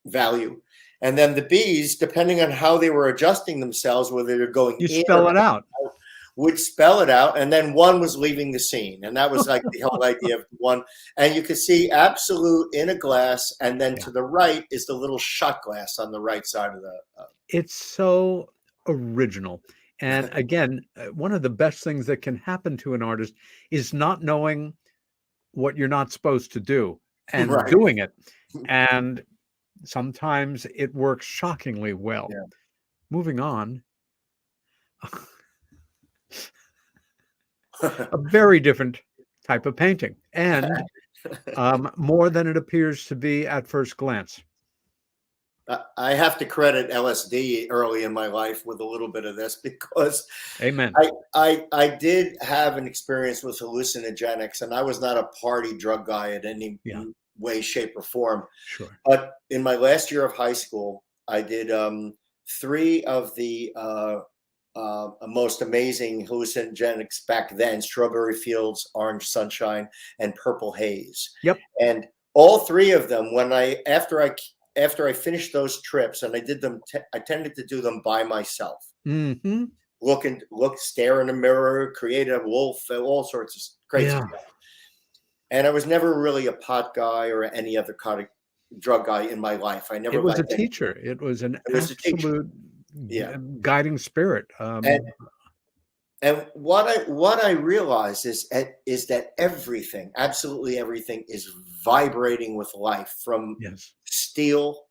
value. And then the bees, depending on how they were adjusting themselves, whether they're going you spell it out. Would spell it out, and then one was leaving the scene, and that was like the whole idea of one. And you could see Absolute in a glass, and then to the right is the little shot glass on the right side of the. It's so original, and again, one of the best things that can happen to an artist is not knowing what you're not supposed to do and doing it, and sometimes it works shockingly well. Moving on. A very different type of painting, and more than it appears to be at first glance. I have to credit LSD early in my life with a little bit of this, because Amen. I did have an experience with hallucinogenics, and I was not a party drug guy in any way, shape, or form. Sure. But in my last year of high school, I did 3 of the most amazing hallucinogenics back then: Strawberry Fields, Orange Sunshine, and Purple Haze. Yep. And all 3 of them, after I finished those trips, and I did them, I tended to do them by myself. Mm-hmm. Stare in a mirror, create a wolf, all sorts of crazy stuff. And I was never really a pot guy or any other kind of drug guy in my life. I never. It was a teacher. It was an absolute guiding spirit. And what I realized is that everything, absolutely everything, is vibrating with life, from steel,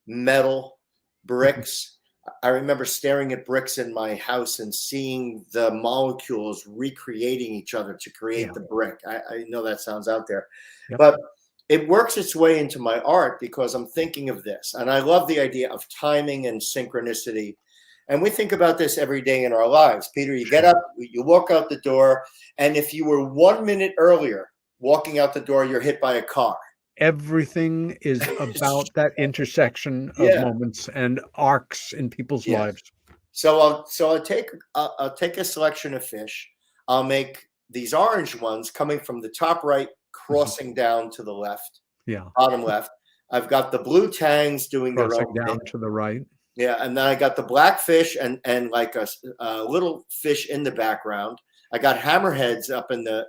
metal, bricks. I remember staring at bricks in my house and seeing the molecules recreating each other to create the brick. I know that sounds out there, but it works its way into my art because I'm thinking of this. And I love the idea of timing and synchronicity. And we think about this every day in our lives. Peter, you get up, you walk out the door, and if you were 1 minute earlier walking out the door, you're hit by a car. Everything is about that intersection of moments and arcs in people's lives. So I'll take a selection of fish. I'll make these orange ones coming from the top right, crossing down to the left, bottom left. I've got the blue tangs doing crossing their own down thing. to the right. Yeah, and then I got the black fish and like a little fish in the background. I got hammerheads up in the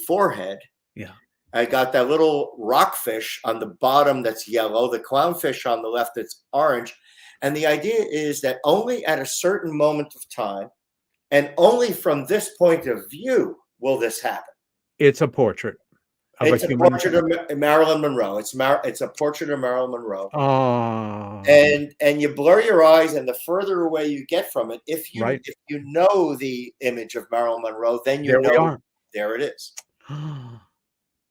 forehead. Yeah. I got that little rockfish on the bottom that's yellow, the clownfish on the left that's orange. And the idea is that only at a certain moment of time, and only from this point of view, will this happen. It's a portrait. It's a portrait of Marilyn Monroe. It's a portrait of Marilyn Monroe. Oh. And you blur your eyes, and the further away you get from it, if you know the image of Marilyn Monroe, then you know there it is.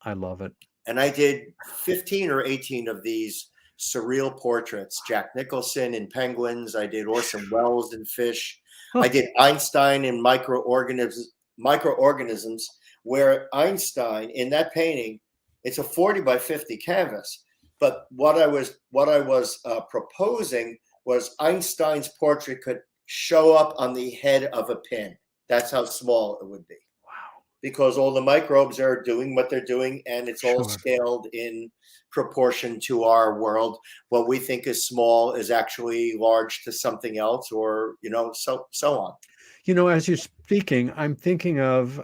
I love it. And I did 15 or 18 of these surreal portraits. Jack Nicholson in penguins. I did Orson Welles in fish. I did Einstein in microorganisms, where Einstein in that painting, it's a 40 by 50 canvas. But what I was proposing was Einstein's portrait could show up on the head of a pin. That's how small it would be. Because all the microbes are doing what they're doing, and it's all scaled in proportion to our world. What we think is small is actually large to something else, or so on. As you're speaking, I'm thinking of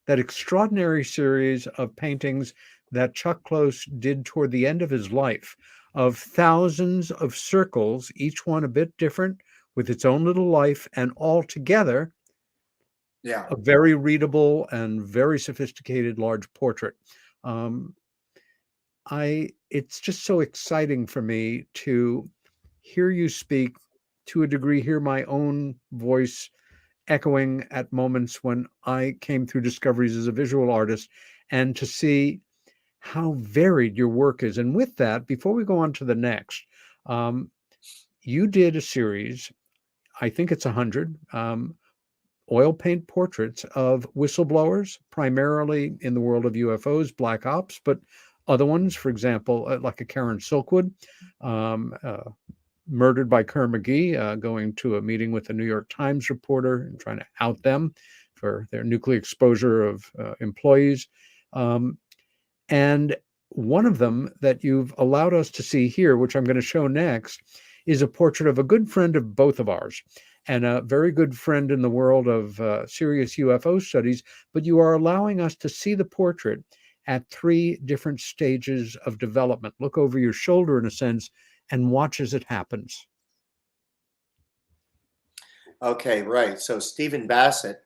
that extraordinary series of paintings that Chuck Close did toward the end of his life, of thousands of circles, each one a bit different, with its own little life, and all together. A very readable and very sophisticated large portrait. It's just so exciting for me to hear you speak, to a degree, hear my own voice echoing at moments when I came through discoveries as a visual artist, and to see how varied your work is. And with that, before we go on to the next, you did a series, I think it's 100, oil paint portraits of whistleblowers, primarily in the world of UFOs, black ops, but other ones, for example, like a Karen Silkwood, murdered by Kerr McGee, going to a meeting with a New York Times reporter and trying to out them for their nuclear exposure of employees. And one of them that you've allowed us to see here, which I'm going to show next, is a portrait of a good friend of both of ours, and a very good friend in the world of serious UFO studies, but you are allowing us to see the portrait at 3 different stages of development. Look over your shoulder, in a sense, and watch as it happens. Okay, right. So Stephen Bassett,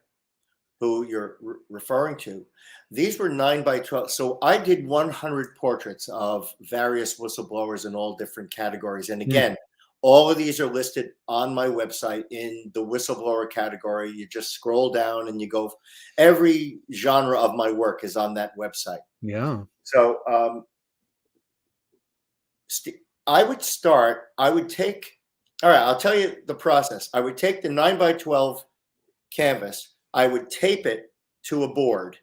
who you're referring to, these were 9 by 12. So I did 100 portraits of various whistleblowers in all different categories. And again, all of these are listed on my website in the whistleblower category. You just scroll down and you go, every genre of my work is on that website. Yeah. So I would take, all right, I'll tell you the process. I would take the 9x12 canvas. I would tape it to a board.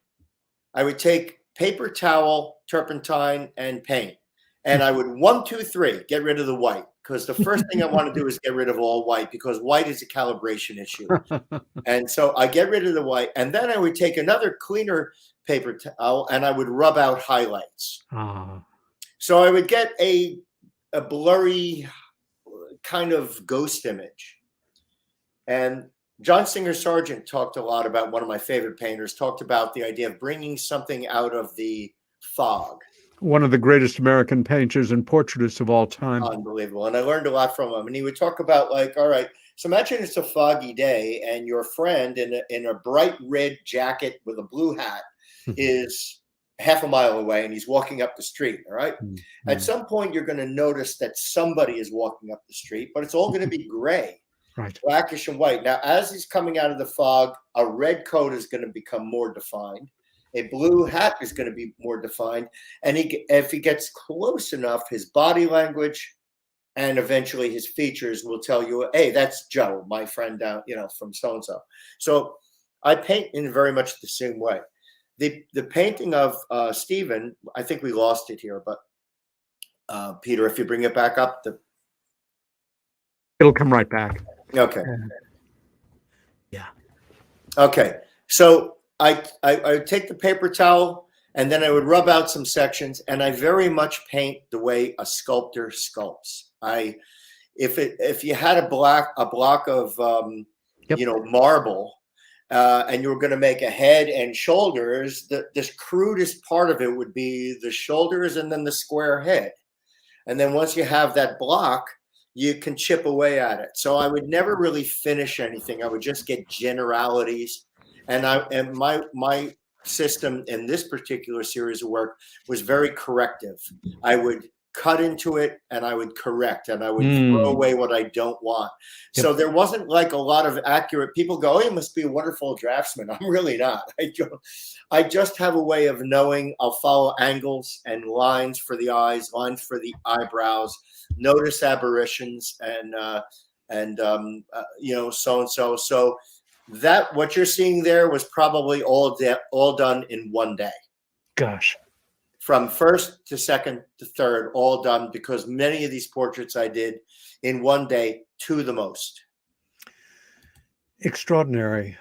I would take paper towel, turpentine, and paint. And I would 1, 2, 3, get rid of the white. Because the first thing I want to do is get rid of all white, because white is a calibration issue. And so I get rid of the white. And then I would take another cleaner paper towel and I would rub out highlights. So I would get a blurry kind of ghost image. And John Singer Sargent talked a lot about, one of my favorite painters, talked about the idea of bringing something out of the fog. One of the greatest American painters and portraitists of all time. Unbelievable. And I learned a lot from him. And he would talk about, like, all right, so imagine it's a foggy day and your friend in a bright red jacket with a blue hat is half a mile away and he's walking up the street. All right. At some point, you're going to notice that somebody is walking up the street, but it's all going to be gray, right, blackish and white. Now, as he's coming out of the fog, a red coat is going to become more defined. A blue hat is going to be more defined. And if he gets close enough, his body language and eventually his features will tell you, hey, that's Joe, my friend down, from so-and-so. So I paint in very much the same way. The painting of Stephen, I think we lost it here, but Peter, if you bring it back up, it'll come right back. Okay. Yeah. Okay. So I would take the paper towel and then I would rub out some sections, and I very much paint the way a sculptor sculpts. If you had a block of marble, and you were going to make a head and shoulders, this crudest part of it would be the shoulders and then the square head. And then once you have that block, you can chip away at it. So I would never really finish anything. I would just get generalities. And my system in this particular series of work was very corrective. I would cut into it and I would correct and I would throw away what I don't want. Yep. So there wasn't like a lot of accurate. People go, oh, you must be a wonderful draftsman. I'm really not. I just have a way of knowing. I'll follow angles and lines for the eyes, lines for the eyebrows, notice aberrations and so-and-so. So that what you're seeing there was probably all done in one day. Gosh. From first to second to third, all done, because many of these portraits I did in one day, to the most. Extraordinary.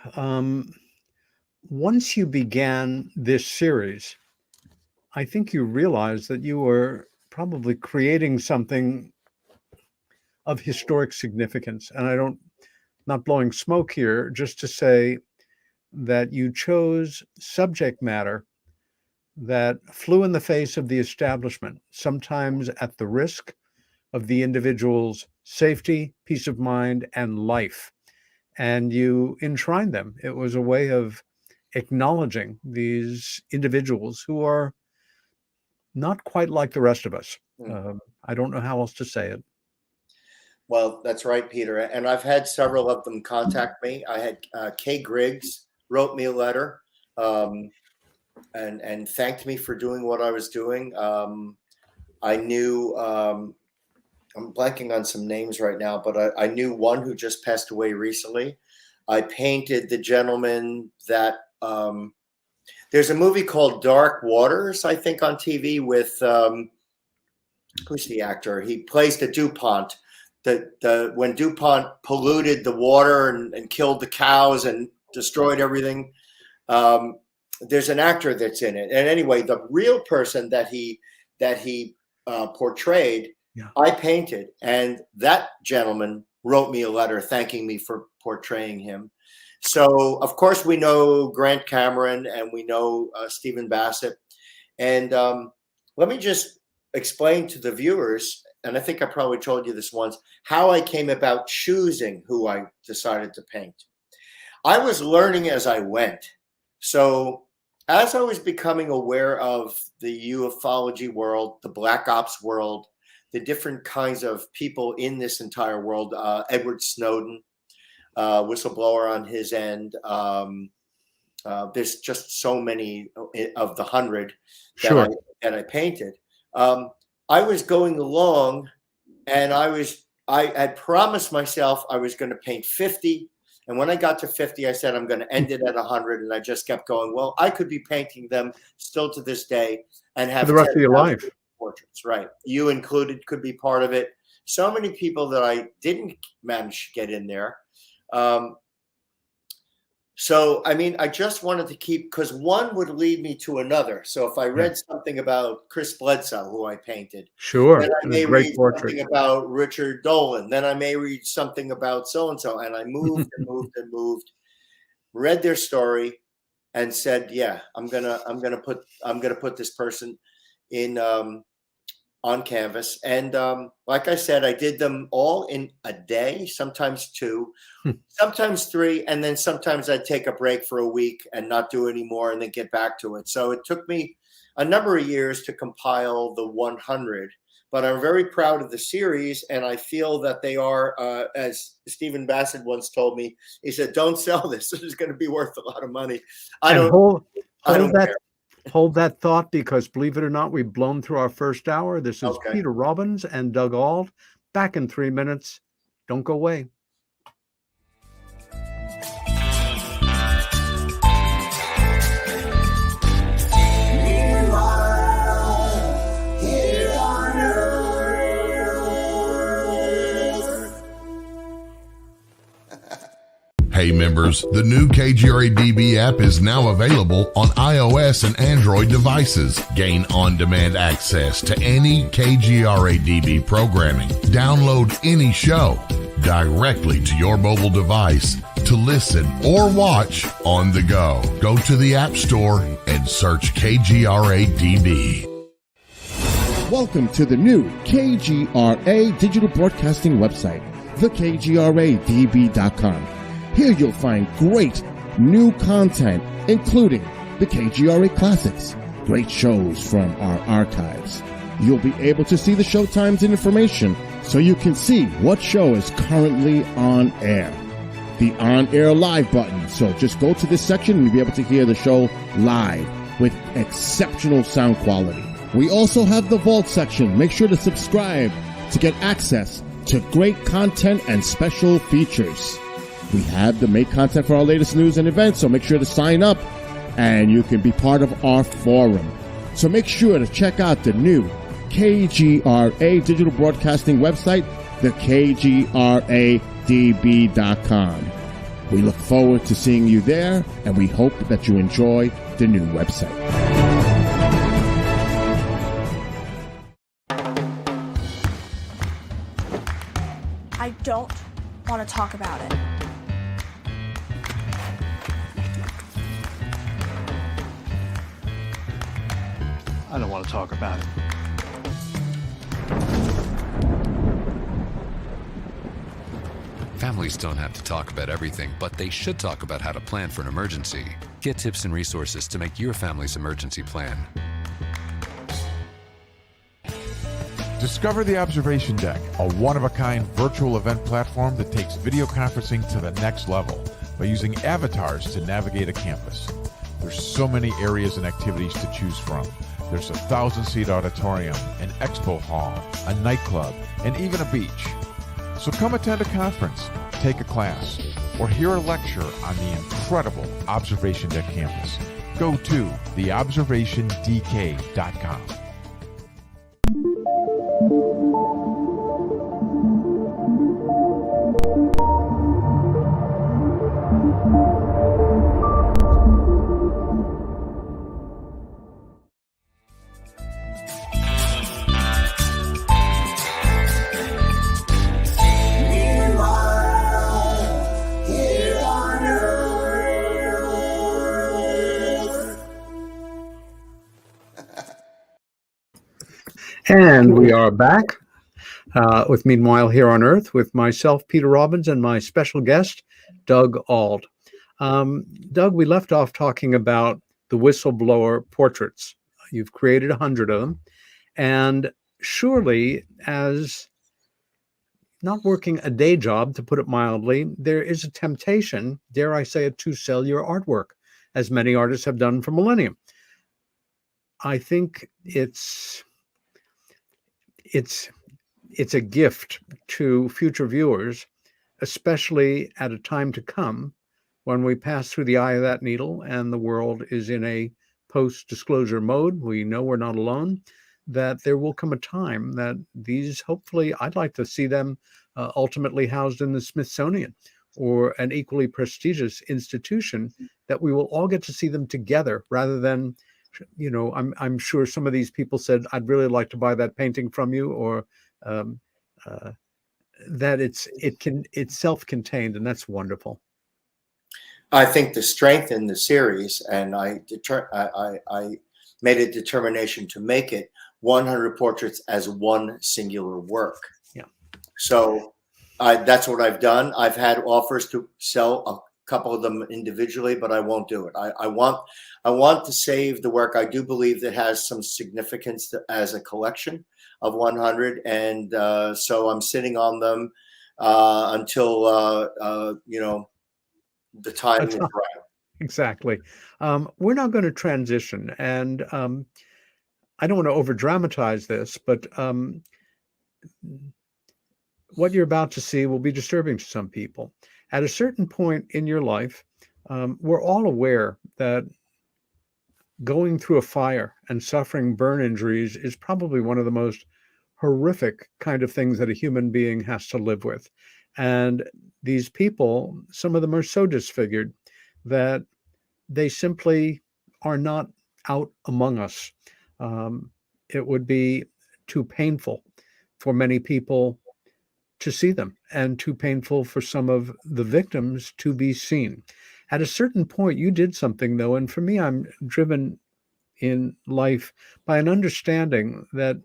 Once you began this series, I think you realized that you were probably creating something of historic significance. And not blowing smoke here, just to say that you chose subject matter that flew in the face of the establishment, sometimes at the risk of the individual's safety, peace of mind, and life. And you enshrined them. It was a way of acknowledging these individuals who are not quite like the rest of us. I don't know how else to say it. Well, that's right, Peter. And I've had several of them contact me. I had Kay Griggs wrote me a letter. And thanked me for doing what I was doing. I knew, I'm blanking on some names right now, but I knew one who just passed away recently. I painted the gentleman that, there's a movie called Dark Waters, I think, on TV with, who's the actor? He plays the DuPont. When DuPont polluted the water and killed the cows and destroyed everything, there's an actor that's in it. And anyway, the real person that he portrayed, I painted. And that gentleman wrote me a letter thanking me for portraying him. So, of course, we know Grant Cameron and we know Stephen Bassett. And let me just explain to the viewers, and I think I probably told you this once, how I came about choosing who I decided to paint. I was learning as I went. So as I was becoming aware of the ufology world, the black ops world, the different kinds of people in this entire world, Edward Snowden, whistleblower on his end, there's just so many of the 100 that I painted. I was going along, and I had promised myself I was going to paint 50. And when I got to 50, I said, I'm going to end it at 100. And I just kept going. Well, I could be painting them still to this day and have For the rest of your life. Portraits, right? You included could be part of it. So many people that I didn't manage to get in there. So, I mean, I just wanted to keep, because one would lead me to another. So if I read something about Chris Bledsoe, who I painted, sure, then I may great read portrait. something about Richard Dolan. Then I may read something about so-and-so. And I moved and moved and moved, read their story, and said, yeah, I'm gonna put this person in on canvas. And like I said, I did them all in a day, sometimes 2, sometimes 3, and then sometimes I'd take a break for a week and not do any more and then get back to it. So it took me a number of years to compile the 100, but I'm very proud of the series, and I feel that they are, as Stephen Bassett once told me, he said, don't sell this. This is going to be worth a lot of money. I don't care. Hold that thought, because believe it or not, we've blown through our first hour. This is Peter Robbins and Doug Auld. Back in 3 minutes. Don't go away. Hey members, the new KGRA-DB app is now available on iOS and Android devices. Gain on-demand access to any KGRA-DB programming. Download any show directly to your mobile device to listen or watch on the go. Go to the App Store and search KGRA-DB. Welcome to the new KGRA digital broadcasting website, thekgradb.com. Here you'll find great new content, including the KGRA Classics, great shows from our archives. You'll be able to see the show times and information so you can see what show is currently on air. The on-air live button, so just go to this section and you'll be able to hear the show live with exceptional sound quality. We also have the Vault section. Make sure to subscribe to get access to great content and special features. We have the make content for our latest news and events, so make sure to sign up and you can be part of our forum. So make sure to check out the new KGRA digital broadcasting website, thekgradb.com. We look forward to seeing you there, and we hope that you enjoy the new website. I don't want to talk about it. I don't want to talk about it. Families don't have to talk about everything, but they should talk about how to plan for an emergency. Get tips and resources to make your family's emergency plan. Discover the Observation Deck, a one-of-a-kind virtual event platform that takes video conferencing to the next level by using avatars to navigate a campus. There's so many areas and activities to choose from. There's a 1,000-seat auditorium, an expo hall, a nightclub, and even a beach. So come attend a conference, take a class, or hear a lecture on the incredible Observation Deck campus. Go to theobservationdk.com. And we are back with Meanwhile Here on Earth with myself, Peter Robbins, and my special guest, Doug Auld. Doug, we left off talking about the whistleblower portraits. You've created 100 of them. And surely, as not working a day job, to put it mildly, there is a temptation, dare I say it, to sell your artwork, as many artists have done for millennium. I think it's it's a gift to future viewers, especially at a time to come when we pass through the eye of that needle and the world is in a post-disclosure mode. We know we're not alone, that there will come a time that these, hopefully, I'd like to see them ultimately housed in the Smithsonian or an equally prestigious institution, that we will all get to see them together rather than, I'm sure some of these people said, I'd really like to buy that painting from you, or that it's self-contained, and that's wonderful. I think the strength in the series, and I made a determination to make it 100 portraits as one singular work. Yeah. So that's what I've done. I've had offers to sell a couple of them individually, but I won't do it. I want to save the work. I do believe that has some significance as a collection of 100, and so I'm sitting on them until the time is right. Exactly. We're now going to transition, and I don't want to over dramatize this, but what you're about to see will be disturbing to some people. At a certain point in your life, we're all aware that going through a fire and suffering burn injuries is probably one of the most horrific kind of things that a human being has to live with. And these people, some of them are so disfigured that they simply are not out among us. It would be too painful for many people to see them, and too painful for some of the victims to be seen. At a certain point, you did something, though, and for me, I'm driven in life by an understanding that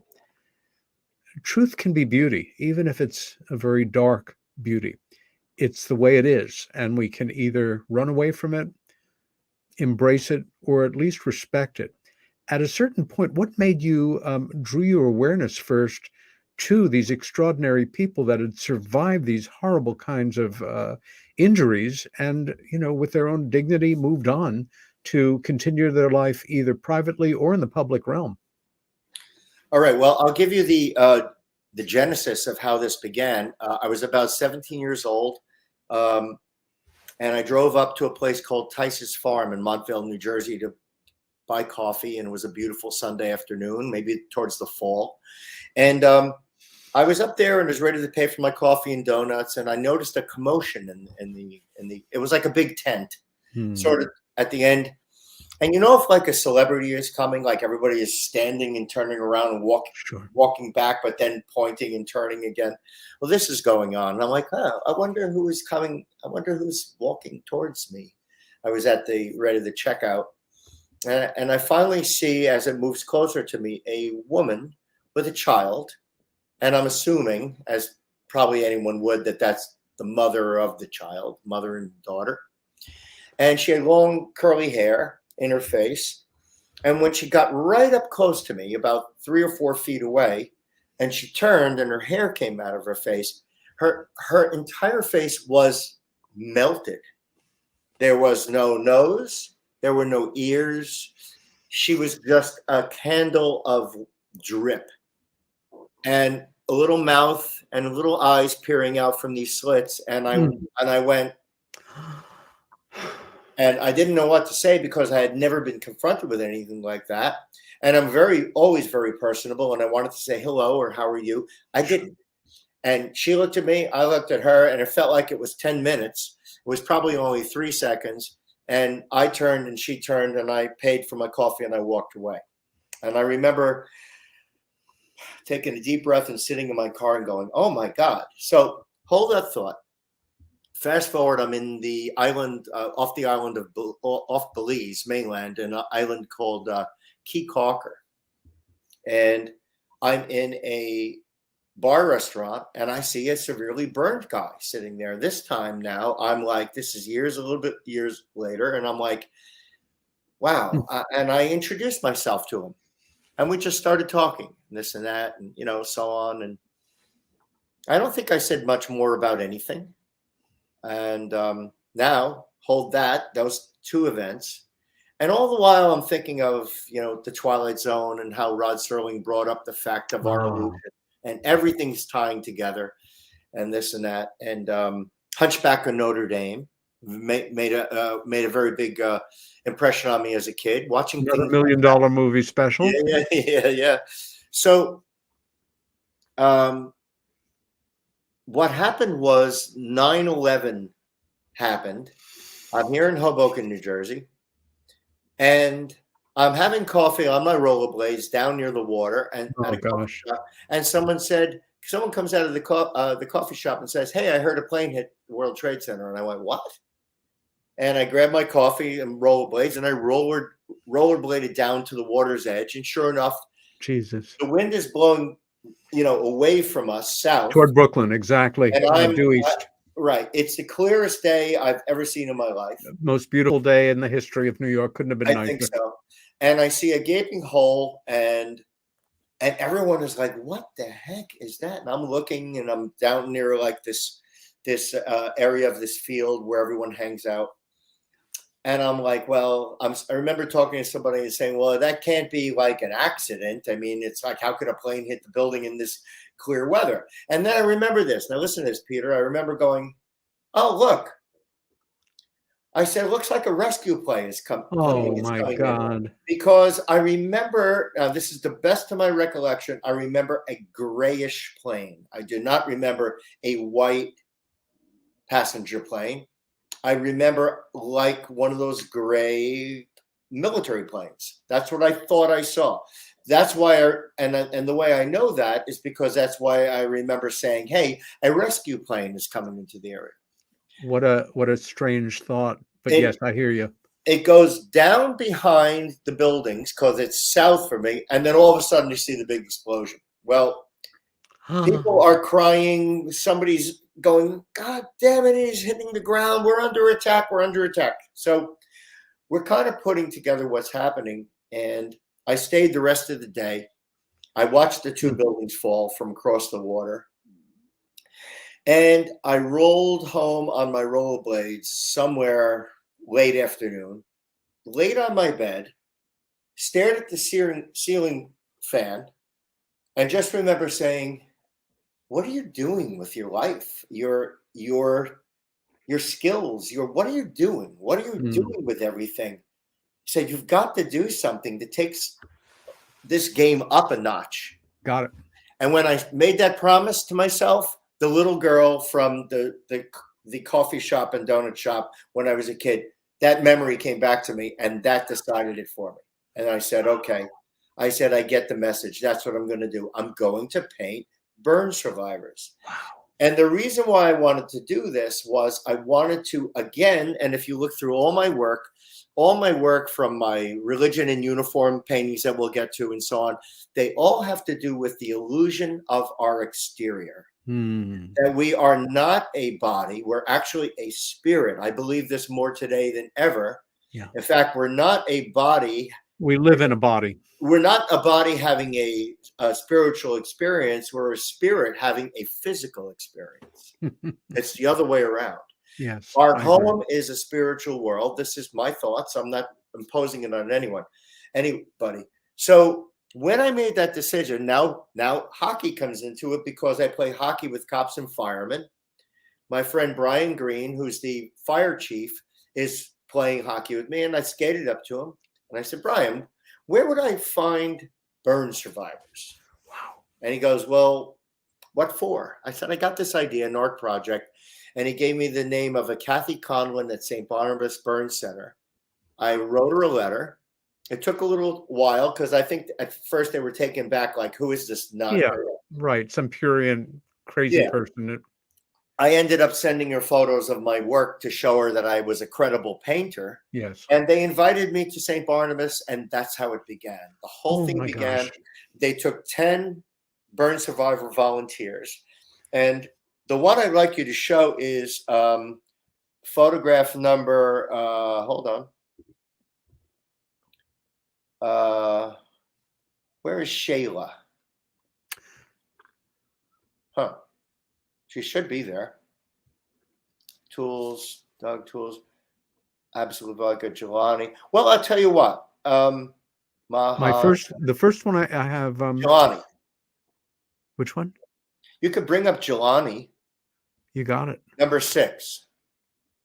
truth can be beauty, even if it's a very dark beauty. It's the way it is, and we can either run away from it, embrace it, or at least respect it. At a certain point, what made you, drew your awareness first to these extraordinary people that had survived these horrible kinds of injuries and, with their own dignity, moved on to continue their life either privately or in the public realm? All right. Well, I'll give you the genesis of how this began. I was about 17 years old, and I drove up to a place called Tice's Farm in Montville, New Jersey, to buy coffee, and it was a beautiful Sunday afternoon, maybe towards the fall. And I was up there and was ready to pay for my coffee and donuts, and I noticed a commotion in the it was like a big tent, sort of at the end. And if like a celebrity is coming, like everybody is standing and turning around and walking back, but then pointing and turning again. Well, this is going on. And I'm like, I wonder who is coming. I wonder who's walking towards me. I was ready to check out. And I finally see, as it moves closer to me, a woman with a child. And I'm assuming, as probably anyone would, that that's the mother of the child, mother and daughter. And she had long curly hair in her face. And when she got right up close to me, about 3 or 4 feet away, and she turned and her hair came out of her face, her entire face was melted. There was no nose. There were no ears. She was just a candle of drip, and a little mouth and little eyes peering out from these slits. And I went, and I didn't know what to say because I had never been confronted with anything like that. And I'm always very personable, and I wanted to say hello or how are you? I didn't. And she looked at me, I looked at her, and it felt like it was 10 minutes. It was probably only 3 seconds. And I turned and she turned, and I paid for my coffee and I walked away. And I remember taking a deep breath and sitting in my car and going, oh my God. So hold that thought. Fast forward, I'm in the island, off Belize mainland, an island called Key Calker. And I'm in a bar restaurant, and I see a severely burned guy sitting there. This time now, I'm like, this is years later, and I'm like, wow. And I introduced myself to him, and we just started talking, this and that, and so on. And I don't think I said much more about anything. And now, hold those 2 events. And all the while I'm thinking of, the Twilight Zone and how Rod Serling brought up the fact of our illusion and everything's tying together, and this and that. And Hunchback of Notre Dame made a very big impression on me as a kid. Watching Another $1 things million movie special. yeah. So, what happened was 9/11 happened. I'm here in Hoboken, New Jersey, and I'm having coffee on my rollerblades down near the water, and and someone comes out of the coffee shop and says, "Hey, I heard a plane hit the World Trade Center," and I went, "What?" And I grabbed my coffee and rollerblades, and I rollerbladed down to the water's edge, and sure enough, Jesus, the wind is blowing, away from us south toward Brooklyn, exactly, and I'm due east. Right. It's the clearest day I've ever seen in my life. Most beautiful day in the history of New York. Couldn't have been nicer. I think so. And I see a gaping hole, and everyone is like, "What the heck is that?" And I'm looking, and I'm down near like this area of this field where everyone hangs out. And I'm like, well, I remember talking to somebody and saying, well, that can't be like an accident. I mean, it's like, how could a plane hit the building in this clear weather? And then I remember this. Now, listen to this, Peter. I remember going, oh, look. I said, it looks like a rescue plane is coming. Oh, my God. Because I remember, this is the best of my recollection, I remember a grayish plane. I do not remember a white passenger plane. I remember like one of those gray military planes. That's what I thought I saw. That's why, and the way I know that is because that's why I remember saying, "Hey, a rescue plane is coming into the area." What a strange thought. But yes, I hear you. It goes down behind the buildings because it's south for me, and then all of a sudden you see the big explosion. Well, people are crying. Somebody's going, God damn it, he's hitting the ground. We're under attack. We're under attack. So we're kind of putting together what's happening. And I stayed the rest of the day. I watched the two buildings fall from across the water. And I rolled home on my rollerblades somewhere late afternoon, laid on my bed, stared at the ceiling fan, and just remember saying, what are you doing with your life? Your skills, what are you doing? What are you doing with everything? So you've got to do something that takes this game up a notch. Got it. And when I made that promise to myself, the little girl from the coffee shop and donut shop when I was a kid, that memory came back to me, and that decided it for me. And I said, okay. I said, I get the message. That's what I'm going to do. I'm going to paint burn survivors. Wow. And the reason why I wanted to do this was I wanted to, again, and if you look through all my work from my religion and uniform paintings that we'll get to and so on, they all have to do with the illusion of our exterior. That we are not a body. We're actually a spirit. I believe this more today than ever. Yeah. In fact, we're not a body. We live in a body. We're not a body having a spiritual experience. We're a spirit having a physical experience. It's the other way around. Yes. Our home is a spiritual world. This is my thoughts. I'm not imposing it on anybody. So when I made that decision, now hockey comes into it because I play hockey with cops and firemen. My friend Brian Green, who's the fire chief, is playing hockey with me, and I skated up to him and I said, Brian, where would I find burn survivors? Wow. And he goes, well, what for? I said, I got this idea, an art project. And he gave me the name of a Kathy Conlon at St. Barnabas Burn Center. I wrote her a letter. It took a little while because I think at first they were taken back, like, who is this nut? Yeah, right. Some purian crazy person. I ended up sending her photos of my work to show her that I was a credible painter. Yes. And they invited me to St. Barnabas, and that's how it began. The whole thing began. Gosh. They took 10 burn survivor volunteers. And the one I'd like you to show is photograph number, hold on. Where is Shayla? Huh. She should be there. Tools, dog tools, absolute vodka, Jelani. Well, I'll tell you what. The first one I have. Jelani. Which one? You could bring up Jelani. You got it. Number 6.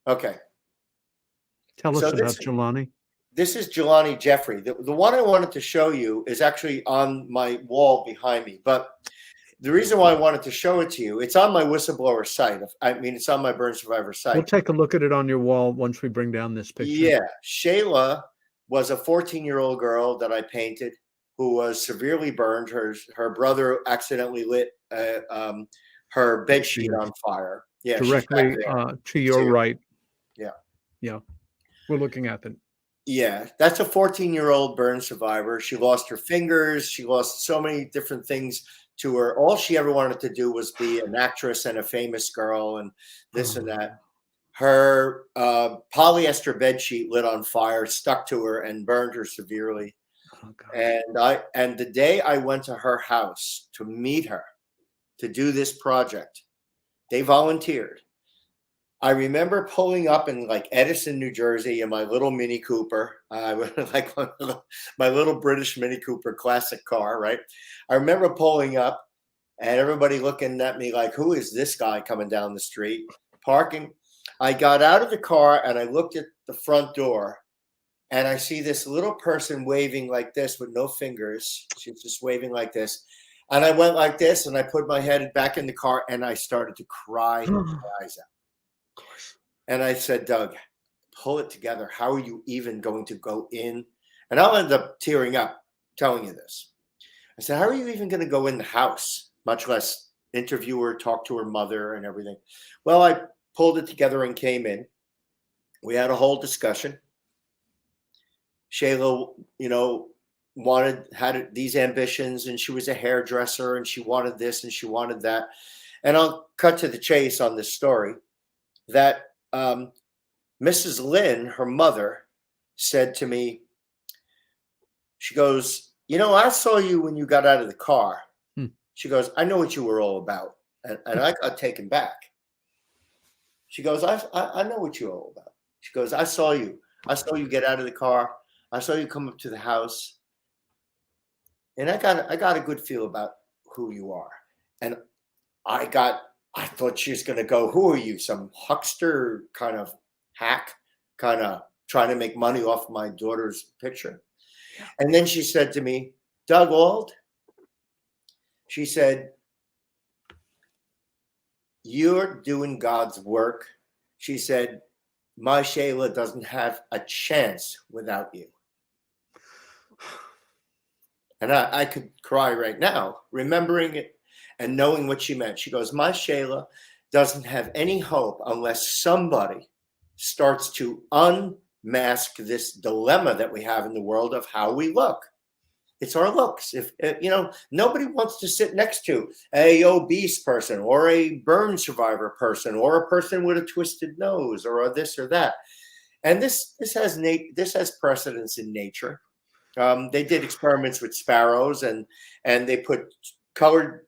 Okay. Tell us about Jelani. This is Jelani Jeffrey. The one I wanted to show you is actually on my wall behind me. But the reason why I wanted to show it to you, it's on my whistleblower site. I mean, it's on my burn survivor site. We'll take a look at it on your wall once we bring down this picture. Yeah. Shayla was a 14-year-old girl that I painted who was severely burned. Her brother accidentally lit her bed sheet on fire. Yeah, directly to your right. Yeah. Yeah. We're looking at it. Yeah, that's a 14-year-old burn survivor. She lost her fingers. She lost so many different things to her. All she ever wanted to do was be an actress and a famous girl and this and that. Her polyester bed sheet lit on fire, stuck to her, and burned her severely. Oh, God. And the day I went to her house to meet her to do this project, they volunteered. I remember pulling up in like Edison, New Jersey, in my little Mini Cooper, like my little British Mini Cooper classic car, right? I remember pulling up and everybody looking at me like, who is this guy coming down the street? Parking. I got out of the car and I looked at the front door and I see this little person waving like this with no fingers. She's just waving like this. And I went like this and I put my head back in the car and I started to cry my eyes out. And I said, Doug, pull it together. How are you even going to go in? And I'll end up tearing up telling you this. I said, how are you even going to go in the house, much less interview her, talk to her mother and everything? Well, I pulled it together and came in. We had a whole discussion. Shayla, had these ambitions, and she was a hairdresser, and she wanted this and she wanted that. And I'll cut to the chase on this story. That Mrs. Lynn, her mother, said to me, she goes, I saw you when you got out of the car. She goes, I know what you were all about. And I got taken back. She goes, I know what you're all about. She goes, I saw you. I saw you get out of the car. I saw you come up to the house. And I got a good feel about who you are. And I thought she was going to go, who are you? Some huckster kind of hack, kind of trying to make money off my daughter's picture. And then she said to me, Doug Auld, she said, you're doing God's work. She said, my Shayla doesn't have a chance without you. And I could cry right now, remembering it and knowing what she meant. She goes, my Shayla doesn't have any hope unless somebody starts to unmask this dilemma that we have in the world of how we look. It's our looks. If nobody wants to sit next to a obese person or a burn survivor person or a person with a twisted nose or a this or that. And this has precedence in nature. They did experiments with sparrows and they put colored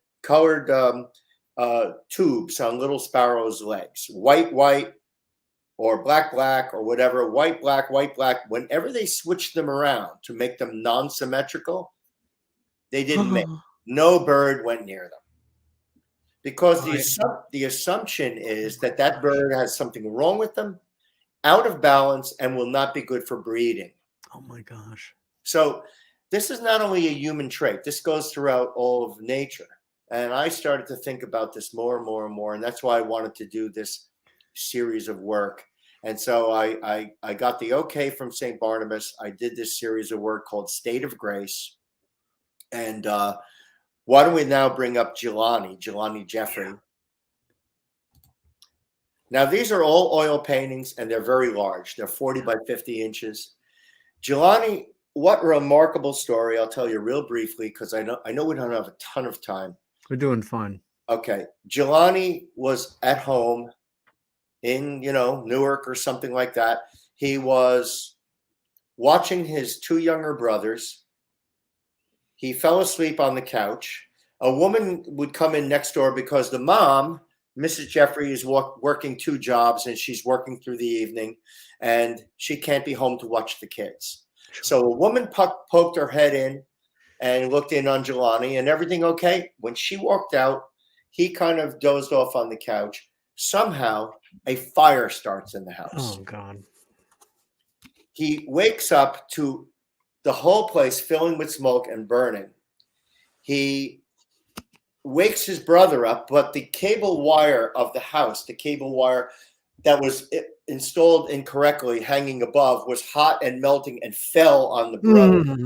tubes on little sparrows' legs, white, or black, or whatever, white, black. Whenever they switched them around to make them non-symmetrical, they didn't make no bird went near them. Because the assumption is that bird has something wrong with them, out of balance, and will not be good for breeding. Oh my gosh. So this is not only a human trait. This goes throughout all of nature. And I started to think about this more and more and more. And that's why I wanted to do this series of work. And so I got the okay from St. Barnabas. I did this series of work called State of Grace. And why don't we now bring up Jelani Jeffrey. Now, these are all oil paintings, and they're very large. They're 40 by 50 inches. Jelani, what a remarkable story. I'll tell you real briefly, because I know we don't have a ton of time. We're doing fine. Okay. Jelani was at home in, Newark or something like that. He was watching his two younger brothers. He fell asleep on the couch. A woman would come in next door because the mom, Mrs. Jeffrey, is working 2 jobs and she's working through the evening and she can't be home to watch the kids. So a woman poked her head in and looked in on Jelani, and everything okay. When she walked out, he kind of dozed off on the couch. Somehow, a fire starts in the house. Oh, God. He wakes up to the whole place filling with smoke and burning. He wakes his brother up, but the cable wire of the house, the cable wire that was installed incorrectly hanging above, was hot and melting and fell on the brother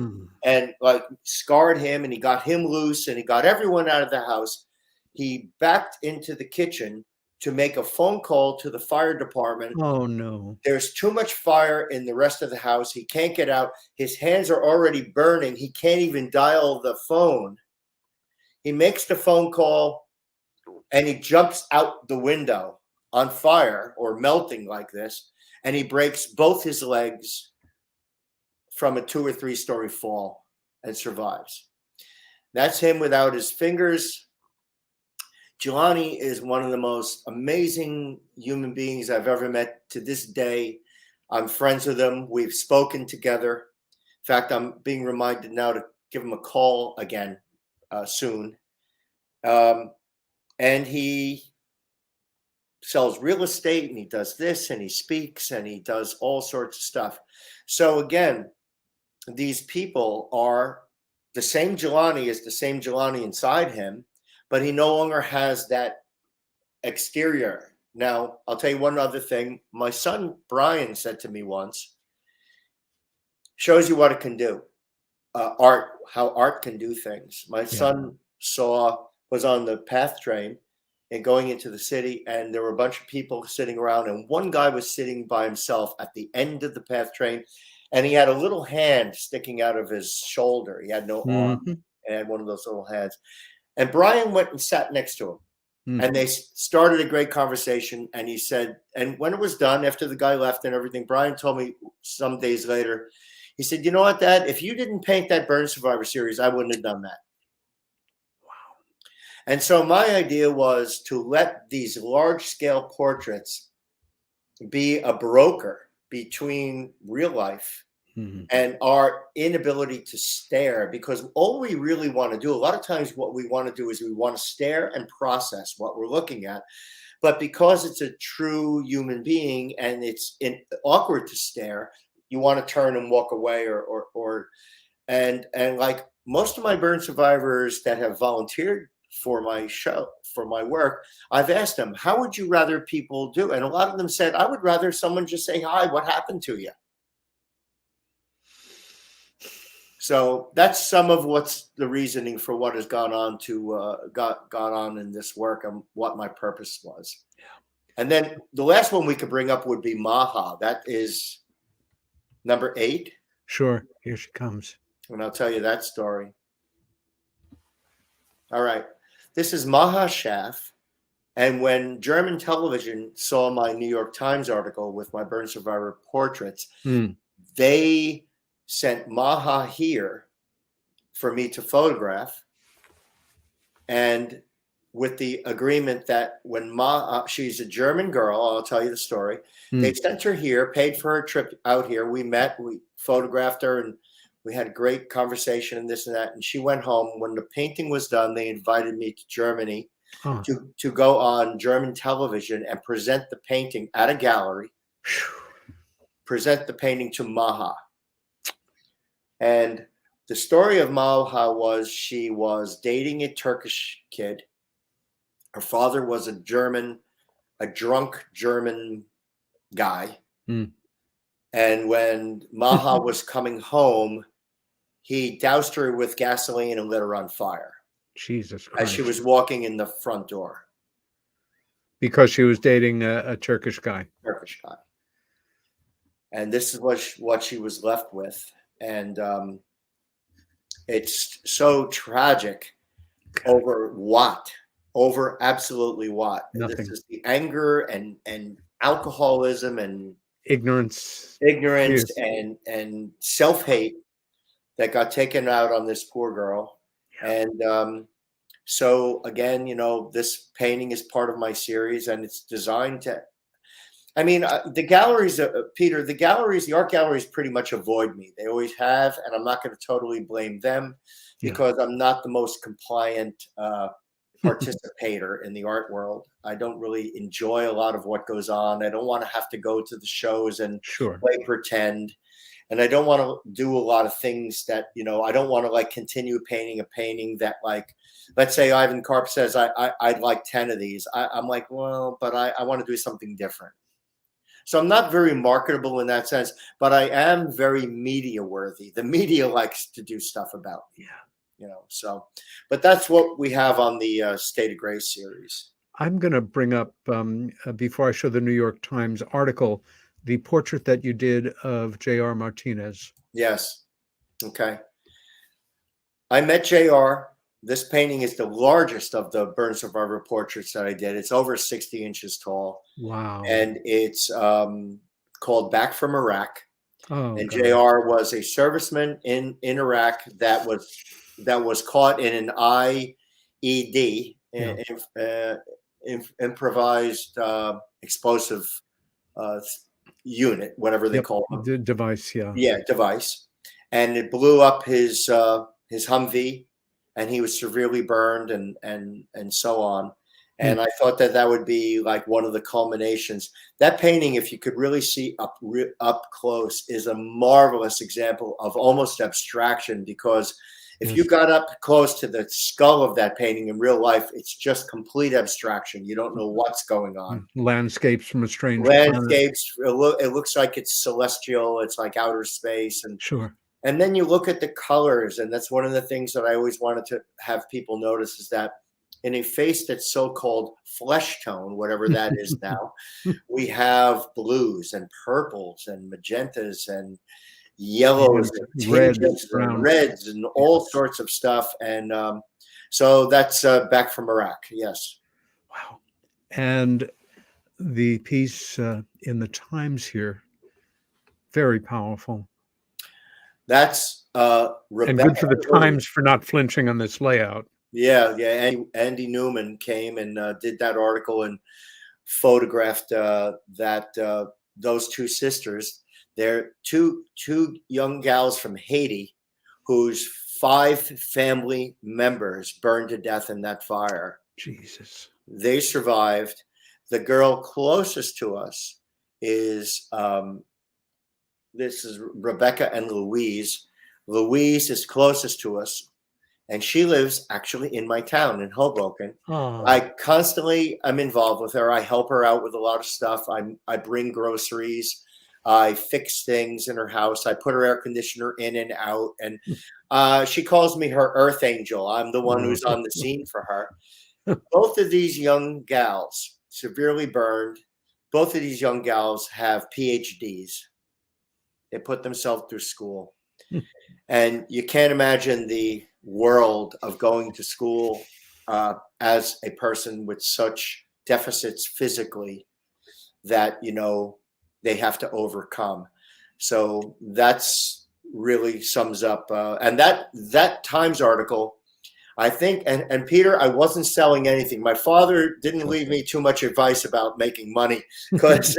and like scarred him, and he got him loose, and he got everyone out of the house. He backed into the kitchen to make a phone call to the fire department. Oh, no. There's too much fire in the rest of the house. He can't get out. His hands are already burning. He can't even dial the phone. He makes the phone call, and he jumps out the window on fire or melting like this, and he breaks both his legs from a 2 or 3 story fall and survives. That's him without his fingers. Jelani is one of the most amazing human beings I've ever met to this day. I'm friends with him. We've spoken together. In fact, I'm being reminded now to give him a call again soon. And he sells real estate, and he does this, and he speaks, and he does all sorts of stuff. So again, these people are the same Jelani is the same Jelani inside him, but he no longer has that exterior. Now, I'll tell you one other thing. My son, Brian, said to me once, shows you what it can do. Art, how art can do things. My son was on the PATH train and going into the city, and there were a bunch of people sitting around, and one guy was sitting by himself at the end of the PATH train, and he had a little hand sticking out of his shoulder. He had no arm, and had one of those little hands. And Brian went and sat next to him, and they started a great conversation. And he said, and when it was done, after the guy left and everything, Brian told me some days later, he said, you know what, Dad, if you didn't paint that Burn Survivor series, I wouldn't have done that. Wow. And so my idea was to let these large-scale portraits be a broker between real life and our inability to stare, because all we really want to do, a lot of times what we want to do is we want to stare and process what we're looking at. But because it's a true human being and it's awkward to stare, you want to turn and walk away and like most of my burn survivors that have volunteered for my show, for my work, I've asked them, how would you rather people do? And a lot of them said, I would rather someone just say, hi, what happened to you? So that's some of what's the reasoning for what has gone on in this work and what my purpose was. Yeah. And then the last one we could bring up would be Maha. That is number 8. Sure. Here she comes. And I'll tell you that story. All right. This is Maha Schaff. And when German television saw my New York Times article with my burn survivor portraits, they sent Maha here for me to photograph. And with the agreement that when Maha, she's a German girl, I'll tell you the story. They sent her here, paid for her trip out here. We met, we photographed her, and we had a great conversation and this and that. And she went home. When the painting was done, they invited me to Germany to go on German television and present the painting at a gallery, present the painting to Maha. And the story of Maha was she was dating a Turkish kid. Her father was a drunk German guy. And when Maha was coming home, he doused her with gasoline and lit her on fire. Jesus Christ. As she was walking in the front door. Because she was dating a Turkish guy. Turkish guy. And this is what she was left with. And it's so tragic. Over what? Over absolutely what? Nothing. This is the anger and alcoholism and ignorance yes. and self-hate that got taken out on this poor girl. And so again, this painting is part of my series, and it's designed to, the galleries, Peter, the art galleries pretty much avoid me. They always have, and I'm not going to totally blame them, Yeah. because I'm not the most compliant participator in the art world. I don't really enjoy a lot of what goes on. I don't want to have to go to the shows and Sure. play pretend. And I don't want to do a lot of things that, I don't want to like continue painting a painting that, like, let's say Ivan Karp says, I'd like 10 of these. I'm like, well, but I want to do something different. So I'm not very marketable in that sense, but I am very media worthy. The media likes to do stuff about me. So, but that's what we have on the State of Grace series. I'm going to bring up, before I show the New York Times article, the portrait that you did of J.R. Martinez. Yes. Okay. I met J.R. This painting is the largest of the burn survivor portraits that I did. It's over 60 inches tall. Wow. And it's called Back from Iraq. Oh, and God. J.R. was a serviceman in Iraq that was caught in an IED, improvised explosive unit, whatever they call it. The device, device, and it blew up his Humvee, and he was severely burned, and so on. And I thought that would be like one of the culminations. That painting, if you could really see up close, is a marvelous example of almost abstraction, because if you got up close to the skull of that painting in real life, it's just complete abstraction. You don't know what's going on. Landscapes from a strange landscapes. It looks like it's celestial. It's like outer space. And sure. And then you look at the colors, and that's one of the things that I always wanted to have people notice, is that in a face that's so-called flesh tone, whatever that is now, we have blues and purples and magentas and yellows and reds and all sorts of stuff. And so that's Back from Iraq. Yes. Wow. And the piece in the Times here, very powerful. That's and good for the Times for not flinching on this layout. Yeah. Andy Newman came and did that article and photographed those two sisters. They're two young gals from Haiti whose 5 family members burned to death in that fire. Jesus. They survived. The girl closest to us is this is Rebecca and Louise. Louise is closest to us, and she lives actually in my town in Hoboken. Oh. I constantly am involved with her. I help her out with a lot of stuff. I bring groceries. I fix things in her house. I put her air conditioner in and out. And she calls me her earth angel. I'm the one who's on the scene for her. Both of these young gals, severely burned, both of these young gals have PhDs. They put themselves through school. And you can't imagine the world of going to school as a person with such deficits physically that, they have to overcome. So that's really sums up. And that Times article, I think, and Peter, I wasn't selling anything. My father didn't leave me too much advice about making money, because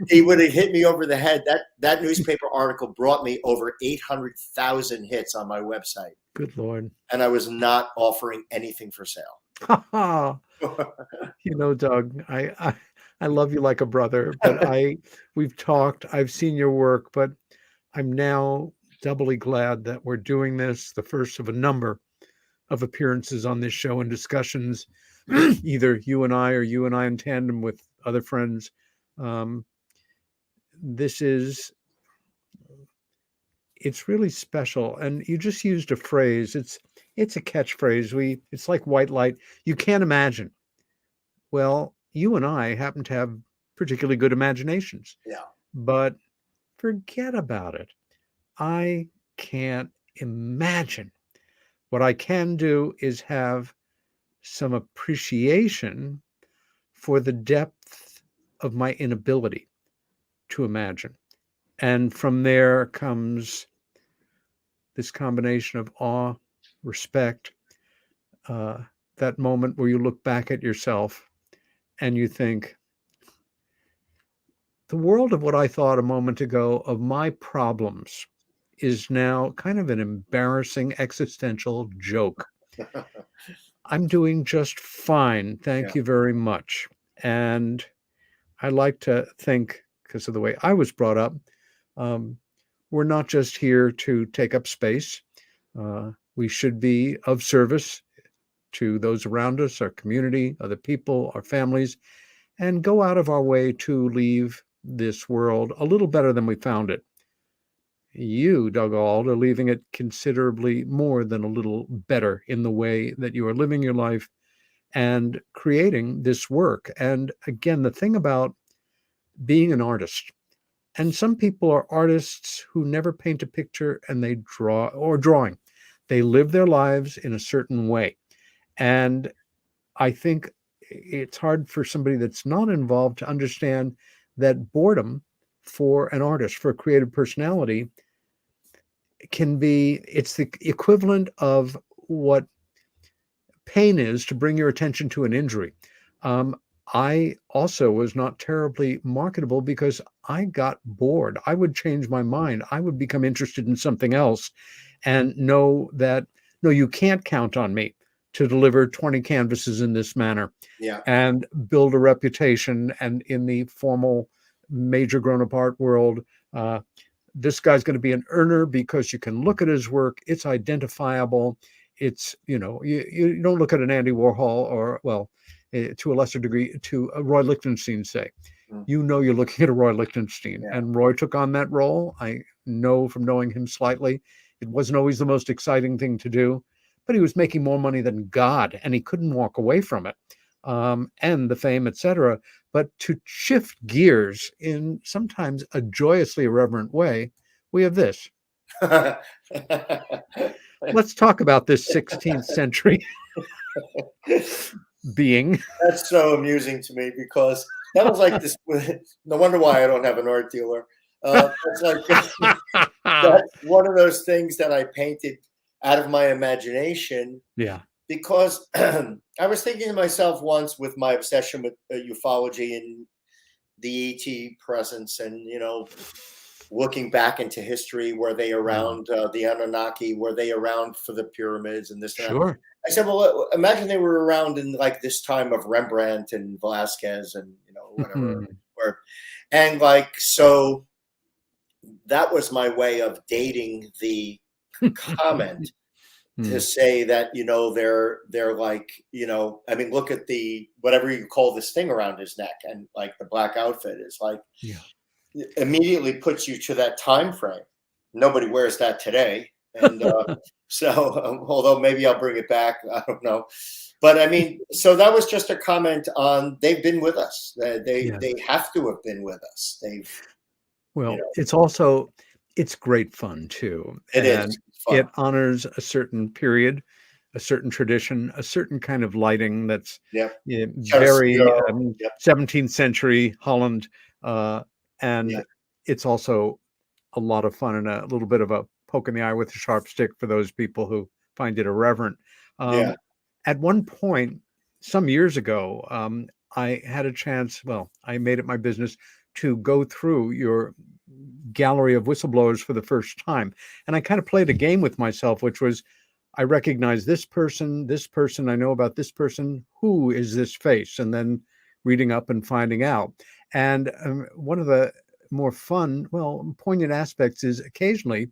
he would have hit me over the head. That newspaper article brought me over 800,000 hits on my website. Good Lord. And I was not offering anything for sale. Doug, I love you like a brother, but we've talked, I've seen your work, but I'm now doubly glad that we're doing this, the first of a number of appearances on this show and discussions, either you and I or you and I in tandem with other friends. It's really special. And you just used a phrase. It's a catchphrase. It's like white light. You can't imagine. Well, you and I happen to have particularly good imaginations. Yeah. But forget about it. I can't imagine. What I can do is have some appreciation for the depth of my inability to imagine. And from there comes this combination of awe, respect, that moment where you look back at yourself and you think, the world of what I thought a moment ago of my problems is now kind of an embarrassing existential joke. I'm doing just fine. Thank Yeah. you very much. And I like to think, because of the way I was brought up, um, we're not just here to take up space. We should be of service to those around us, our community, other people, our families, and go out of our way to leave this world a little better than we found it. You, Doug Auld, are leaving it considerably more than a little better in the way that you are living your life and creating this work. And again, the thing about being an artist, and some people are artists who never paint a picture and they draw, or drawing. They live their lives in a certain way. And I think it's hard for somebody that's not involved to understand that boredom for an artist, for a creative personality, it's the equivalent of what pain is to bring your attention to an injury. I also was not terribly marketable because I got bored. I would change my mind. I would become interested in something else and know that, no, you can't count on me to deliver 20 canvases in this manner and build a reputation. And in the formal major grown-up art world, this guy's going to be an earner because you can look at his work. It's identifiable. It's, you don't look at an Andy Warhol or, well, to a lesser degree, to a Roy Lichtenstein, say. You're looking at a Roy Lichtenstein. Yeah. And Roy took on that role. I know from knowing him slightly, it wasn't always the most exciting thing to do, but he was making more money than God, and he couldn't walk away from it. And the fame, etc. But to shift gears in sometimes a joyously irreverent way, we have this. Let's talk about this 16th century being. That's so amusing to me because that was like this. No wonder why I don't have an art dealer. It's like that's one of those things that I painted out of my imagination. Yeah. Because I was thinking to myself once with my obsession with ufology and the ET presence and, looking back into history, were they around the Anunnaki? Were they around for the pyramids and this and that? I said, well, imagine they were around in like this time of Rembrandt and Velasquez and, whatever. And like, so that was my way of dating the comment. To say that, they're like, I mean, look at the, whatever you call this thing around his neck and like the black outfit is like, immediately puts you to that time frame. Nobody wears that today. And so, although maybe I'll bring it back, I don't know. But I mean, so that was just a comment on, they've been with us. They have to have been with us. It's great fun too. It is. It honors a certain period, a certain tradition, a certain kind of lighting that's very 17th century Holland. And it's also a lot of fun and a little bit of a poke in the eye with a sharp stick for those people who find it irreverent. At one point, some years ago, I had a chance, I made it my business to go through your gallery of whistleblowers for the first time. And I kind of played a game with myself, which was, I recognize this person, I know about this person, who is this face? And then reading up and finding out. And one of the more fun, poignant aspects is occasionally,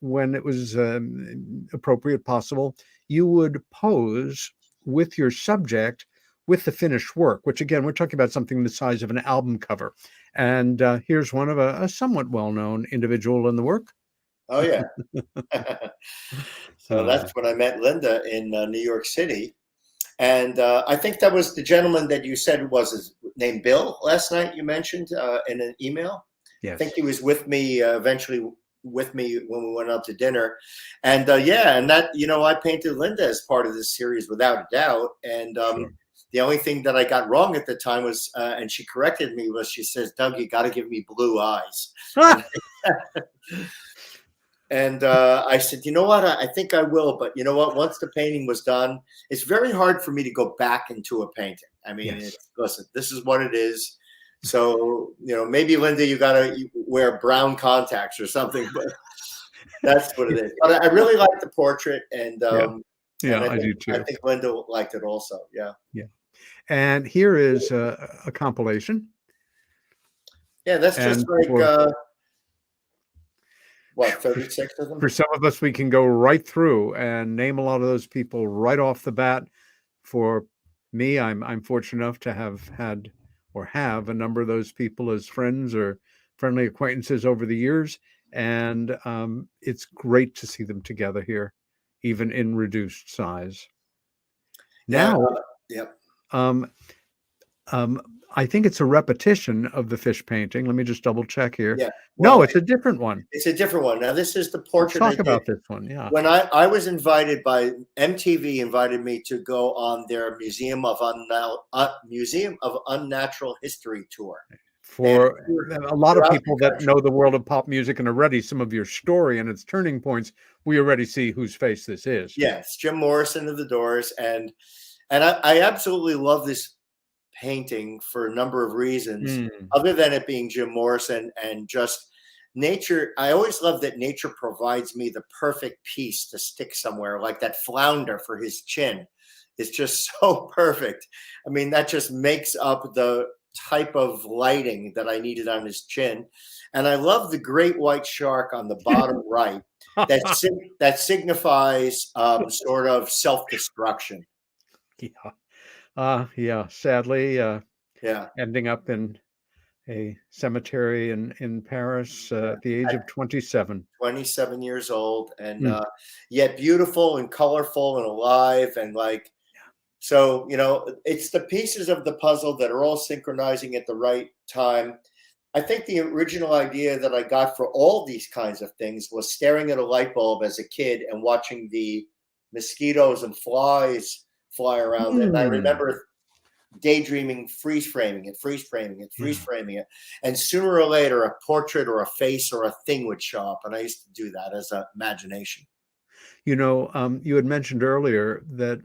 when it was appropriate, possible, you would pose with your subject with the finished work, which again, we're talking about something the size of an album cover. And here's one of a somewhat well-known individual in the work. Oh, yeah. So that's when I met Linda in New York City. And I think that was the gentleman that you said was his name Bill last night, you mentioned in an email. Yes. I think he was with me eventually with me when we went out to dinner. And and that, I painted Linda as part of this series without a doubt. And the only thing that I got wrong at the time was, and she corrected me, was she says, Doug, you got to give me blue eyes. And I said, you know what? I think I will. But you know what? Once the painting was done, it's very hard for me to go back into a painting. I mean, listen, this is what it is. So, maybe, Linda, you got to wear brown contacts or something. That's what it is. But I really like the portrait, and Yeah, and I do too. I think Linda liked it also. Yeah. Yeah. And here is a compilation. Yeah, that's just And like for, what, 36 of them? for some of us, we can go right through and name a lot of those people right off the bat. For me, I'm fortunate enough to have had or have a number of those people as friends or friendly acquaintances over the years, and it's great to see them together here, even in reduced size. Yeah. Now, Yep. um, I think it's a repetition of the fish painting. Let me just double check here. Yeah. No, Well, it's a different one. it's a different one. Now, this is the Let's portrait I talk did. about this one. Yeah. When I was invited by MTV, invited me to go on their Museum of Unnatural History tour. For a lot of people that country. know the world of pop music and already some of your story and its turning points, we already see whose face this is. Yes, Jim Morrison of the Doors, and I absolutely love this painting for a number of reasons, other than it being Jim Morrison and just nature. I always love that nature provides me the perfect piece to stick somewhere, like that flounder for his chin. It's just so perfect. I mean, that just makes up the type of lighting that I needed on his chin. And I love the great white shark on the bottom right that signifies sort of self-destruction. Yeah. Yeah. Sadly, Yeah. ending up in a cemetery in Paris at the age of 27. 27 years old, and yet beautiful and colorful and alive, and like, so, it's the pieces of the puzzle that are all synchronizing at the right time. I think the original idea that I got for all these kinds of things was staring at a light bulb as a kid and watching the mosquitoes and flies fly around it. And I remember daydreaming, freeze framing it. And sooner or later, a portrait or a face or a thing would show up. And I used to do that as an imagination. You had mentioned earlier that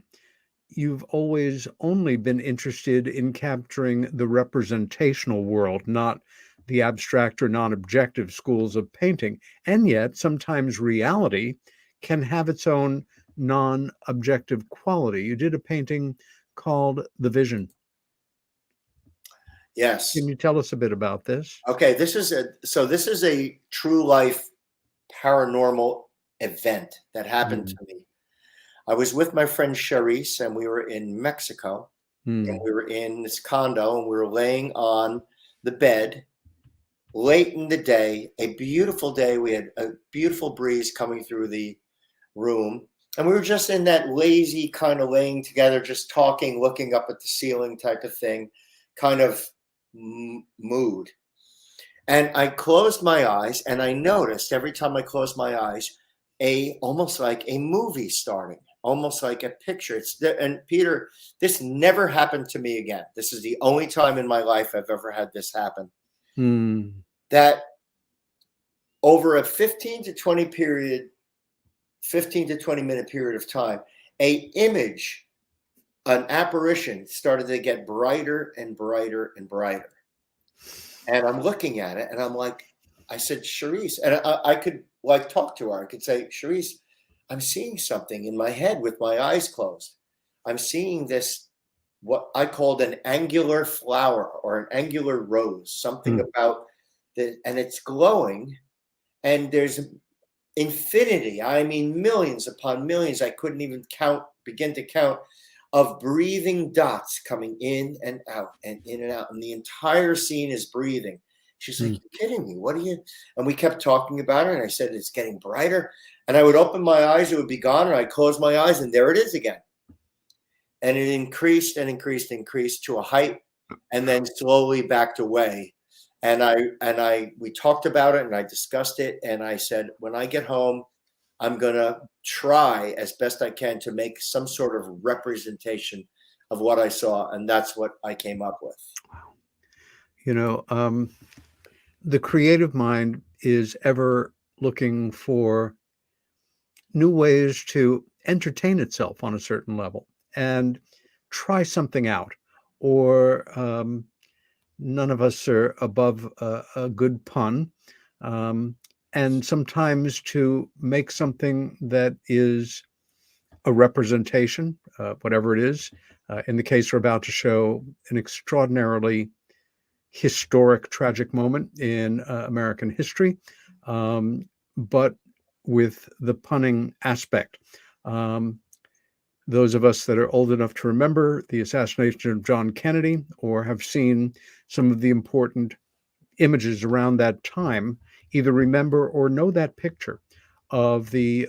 you've always only been interested in capturing the representational world, not the abstract or non-objective schools of painting. And yet sometimes reality can have its own non-objective quality. You did a painting called The Vision. Yes. Can you tell us a bit about this? Okay, this is a true life paranormal event that happened to me. I was with my friend Charisse, and we were in Mexico, and we were in this condo, and we were laying on the bed late in the day, a beautiful day. We had a beautiful breeze coming through the room, and we were just in that lazy kind of laying together, just talking, looking up at the ceiling type of thing, kind of mood. And I closed my eyes, and I noticed every time I closed my eyes, almost like a movie starting, almost like a picture. And Peter, this never happened to me again. This is the only time in my life I've ever had this happen. That over a 15 to 20 minute period of time, an apparition started to get brighter and brighter and brighter. And I'm looking at it, and I'm like, I said, Charisse, and I could like talk to her. I could say, Charisse, I'm seeing something in my head with my eyes closed. I'm seeing this, what I called an angular flower or an angular rose, something about that, and it's glowing, and there's infinity. I mean, millions upon millions. I couldn't even begin to count, of breathing dots coming in and out and in and out. And the entire scene is breathing. She's like, you're kidding me. What are you? And we kept talking about it. And I said, it's getting brighter. And I would open my eyes, it would be gone. And I'd close my eyes, and there it is again. And it increased and increased and increased to a height, and then slowly backed away. And we talked about it, and I discussed it. And I said, when I get home, I'm going to try as best I can to make some sort of representation of what I saw. And that's what I came up with. Wow. The creative mind is ever looking for new ways to entertain itself on a certain level and try something out. Or none of us are above a good pun. and sometimes to make something that is a representation, whatever it is. In the case we're about to show, an extraordinarily historic, tragic moment in American history, but with the punning aspect. Those of us that are old enough to remember the assassination of John Kennedy or have seen some of the important images around that time either remember or know that picture of the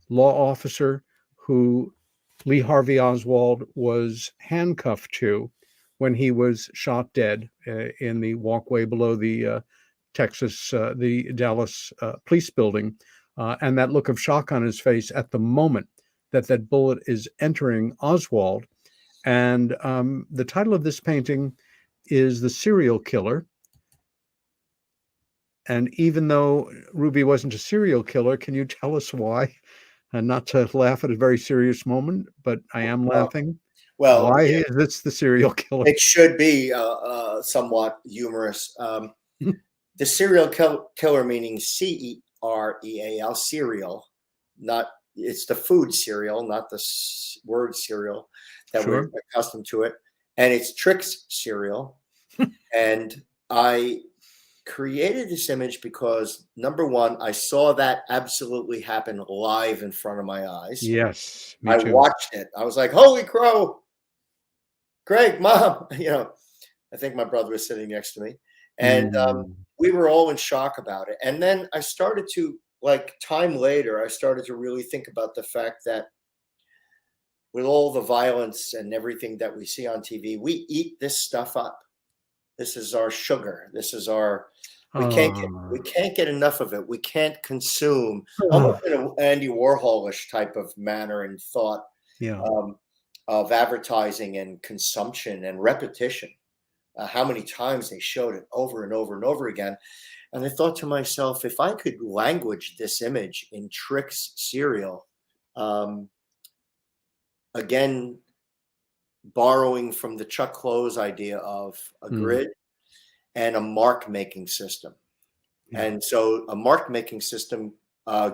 law officer who Lee Harvey Oswald was handcuffed to when he was shot dead in the walkway below the the Dallas police building, and that look of shock on his face at the moment that that bullet is entering Oswald. And the title of this painting is The Serial Killer. And even though Ruby wasn't a serial killer, can you tell us why? And not to laugh at a very serious moment, but I am laughing. Well, why is this the serial killer? It should be somewhat humorous. The serial killer meaning cereal, cereal, not, it's the food cereal, not the word cereal that we're accustomed to it. And it's Trix cereal. And I created this image because, number one, I saw that absolutely happen live in front of my eyes. Yes, I watched it. I was like, holy crow, Greg, Mom, I think my brother was sitting next to me, and we were all in shock about it. And then I started to, like, time later, I started to really think about the fact that with all the violence and everything that we see on TV, we eat this stuff up. This is our sugar. This is our, we can't get enough of it. We can't consume, almost in an Andy Warholish type of manner and thought of advertising and consumption and repetition. How many times they showed it over and over and over again. And I thought to myself, if I could language this image in Trix cereal, again, borrowing from the Chuck Close idea of a grid and a mark making system. And so a mark making system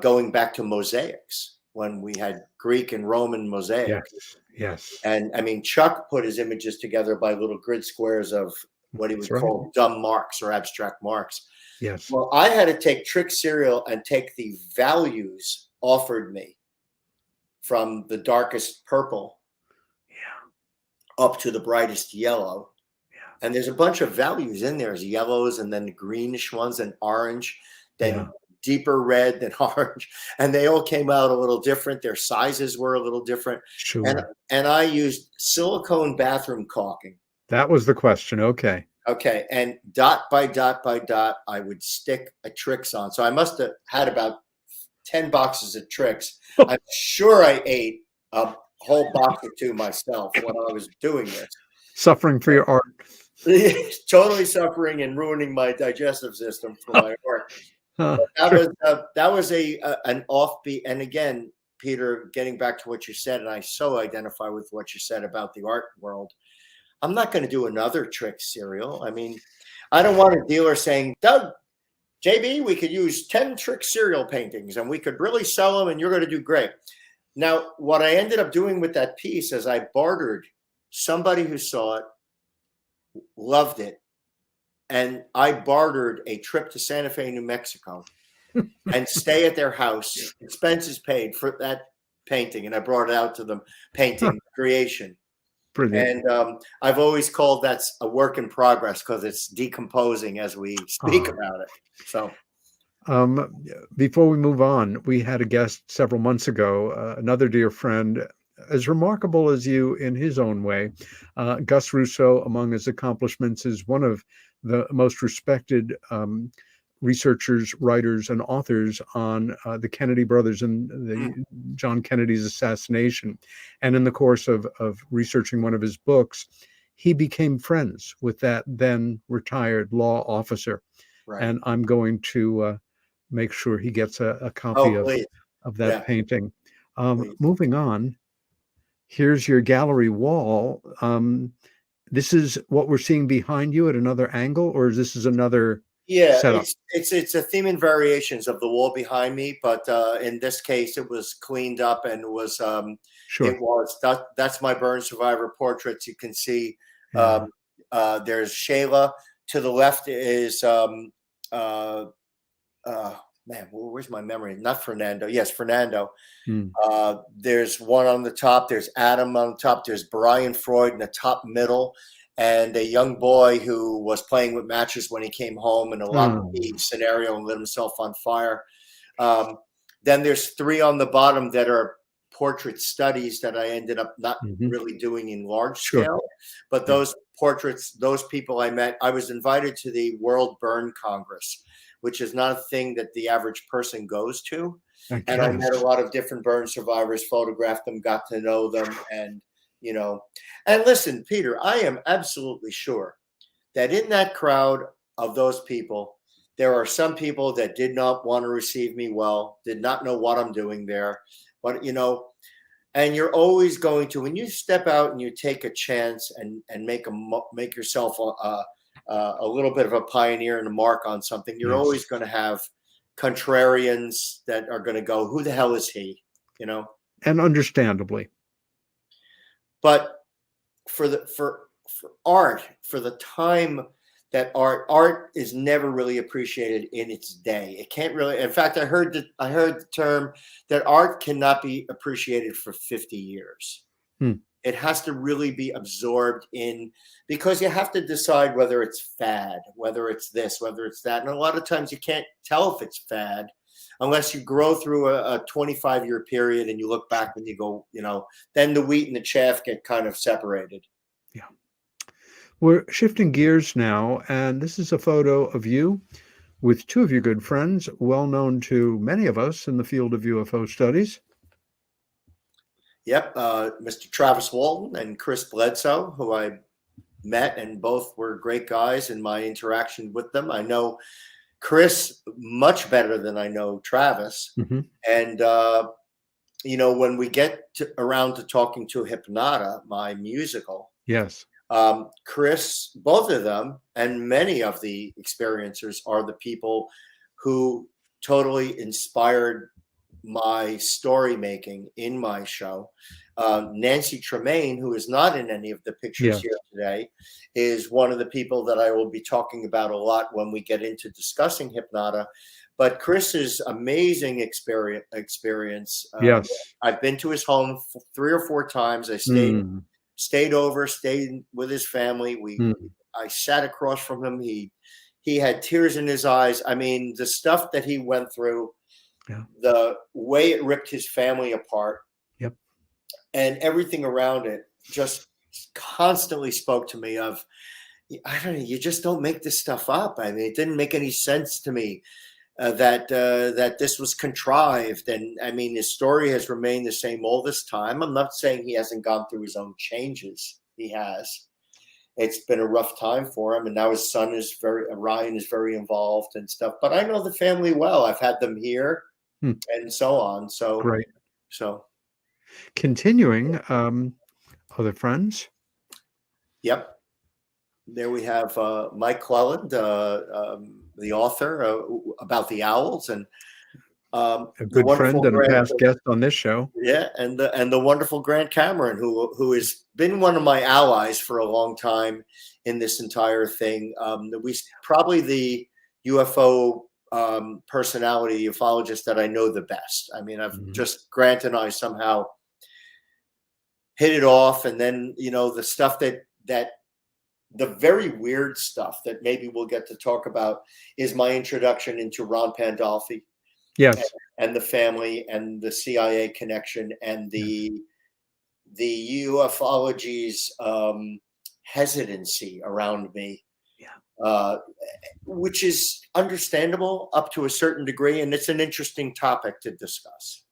going back to mosaics, when we had Greek and Roman mosaics. Yes. And I mean, Chuck put his images together by little grid squares of what he would call dumb marks or abstract marks. Yes. Well, I had to take Trix cereal and take the values offered me from the darkest purple up to the brightest yellow. And there's a bunch of values in there, as yellows, and then the greenish ones, and orange, then deeper red than orange. And they all came out a little different. Their sizes were a little different. Sure. And I used silicone bathroom caulking. That was the question. Okay. Okay. And dot by dot by dot, I would stick a Trix on. So I must have had about 10 boxes of Trix. I'm sure I ate a whole box or two myself when I was doing this. Suffering for your art. Totally suffering and ruining my digestive system for my art. That was an offbeat. And again, Peter, getting back to what you said, and I so identify with what you said about the art world. I'm not going to do another Trix cereal. I mean, I don't want a dealer saying, Doug, JB, we could use 10 Trix cereal paintings and we could really sell them and you're going to do great. Now, what I ended up doing with that piece is I bartered somebody who saw it, loved it, and I bartered a trip to Santa Fe, New Mexico, and stay at their house, expenses paid for that painting, and I brought it out to them, painting creation. Brilliant. And I've always called that a work in progress because it's decomposing as we speak about it. So. Before we move on, we had a guest several months ago, another dear friend, as remarkable as you in his own way. Gus Russo, among his accomplishments, is one of the most respected researchers, writers, and authors on the Kennedy brothers and the John Kennedy's assassination. And in the course of researching one of his books, he became friends with that then retired law officer. Right. And I'm going to make sure he gets a copy of that painting. Moving on, here's your gallery wall. This is what we're seeing behind you at another angle, or is this another Yeah, setup. it's a theme and variations of the wall behind me, but in this case, it was cleaned up and was Sure. that's my burn survivor portraits. You can see Yeah. there's Shayla. To the left is uh, man, where's my memory? Not Fernando. Yes, Fernando. Hmm. There's one on the top. There's Adam on the top. There's Brian Freud in the top middle, and a young boy who was playing with matches when he came home in a locked scenario and lit himself on fire. Then there's 3 on the bottom that are portrait studies that I ended up not really doing in large scale. But those portraits, those people I met, I was invited to the World Burn Congress, which is not a thing that the average person goes to. And I met a lot of different burn survivors, photographed them, got to know them. And, you know, and listen, Peter, I am absolutely sure that in that crowd of those people, there are some people that did not want to receive me well, did not know what I'm doing there. But, you know, and you're always going to, when you step out and you take a chance and make yourself a little bit of a pioneer and a mark on something, you're always going to have contrarians that are going to go, who the hell is he? You know? And understandably. But for art, for the time that art is never really appreciated in its day. It can't really, in fact, I heard the term that art cannot be appreciated for 50 years. It has to really be absorbed in, because you have to decide whether it's fad, whether it's this, whether it's that. And a lot of times you can't tell if it's fad unless you grow through a 25-year period and you look back and you go, you know, then the wheat and the chaff get kind of separated. Yeah. We're shifting gears now, and this is a photo of you with 2 of your good friends, well known to many of us in the field of UFO studies. Yep, Mr. Travis Walton and Chris Bledsoe, who I met, and both were great guys in my interaction with them. I know Chris much better than I know Travis. And, you know, when we get around to talking to HYPNOTTA, my musical, Chris, both of them, and many of the experiencers are the people who totally inspired my story making in my show. Nancy Tremaine, who is not in any of the pictures here today, is one of the people that I will be talking about a lot when we get into discussing HYPNOTTA. But Chris's amazing experience. I've been to his home 3 or 4 times. I stayed with his family. I sat across from him. He had tears in his eyes. I mean, the stuff that he went through, the way it ripped his family apart, and everything around it just constantly spoke to me of, I don't know, you just don't make this stuff up. I mean, it didn't make any sense to me that this was contrived. And I mean, his story has remained the same all this time. I'm not saying he hasn't gone through his own changes. He has. It's been a rough time for him, and now his son Ryan is very involved and stuff. But I know the family well. I've had them here and so on. So great. So continuing, other friends. Yep. There we have Mike Cleland, the author about the Owls, and a good friend and a past guest on this show. Yeah, and the wonderful Grant Cameron, who has been one of my allies for a long time in this entire thing. We probably the UFO personality ufologist that I know the best. I mean, I've just Grant and I somehow hit it off, and then you know the stuff that the very weird stuff that maybe we'll get to talk about is my introduction into Ron Pandolfi. Yes. And the family and the CIA connection and the ufology's hesitancy around me, which is understandable up to a certain degree, and it's an interesting topic to discuss.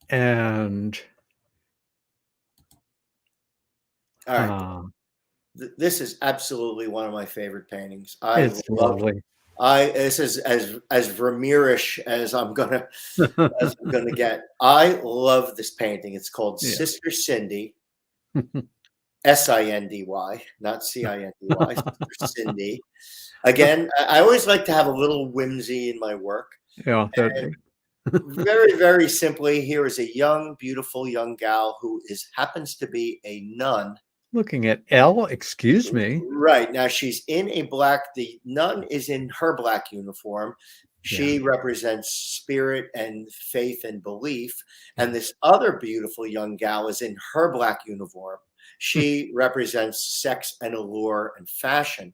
And all right, this is absolutely one of my favorite paintings. It's lovely. This is as Vermeerish as I'm gonna get. I love this painting. It's called Sister Cindy. Cindy, not Cindy, Sister Cindy. Again, I always like to have a little whimsy in my work. Yeah. Very, very simply, here is a young, beautiful young gal who happens to be a nun. Looking at L, excuse me. Right. Now she's in the nun is in her black uniform. She represents spirit and faith and belief. And this other beautiful young gal is in her black uniform. She represents sex and allure and fashion.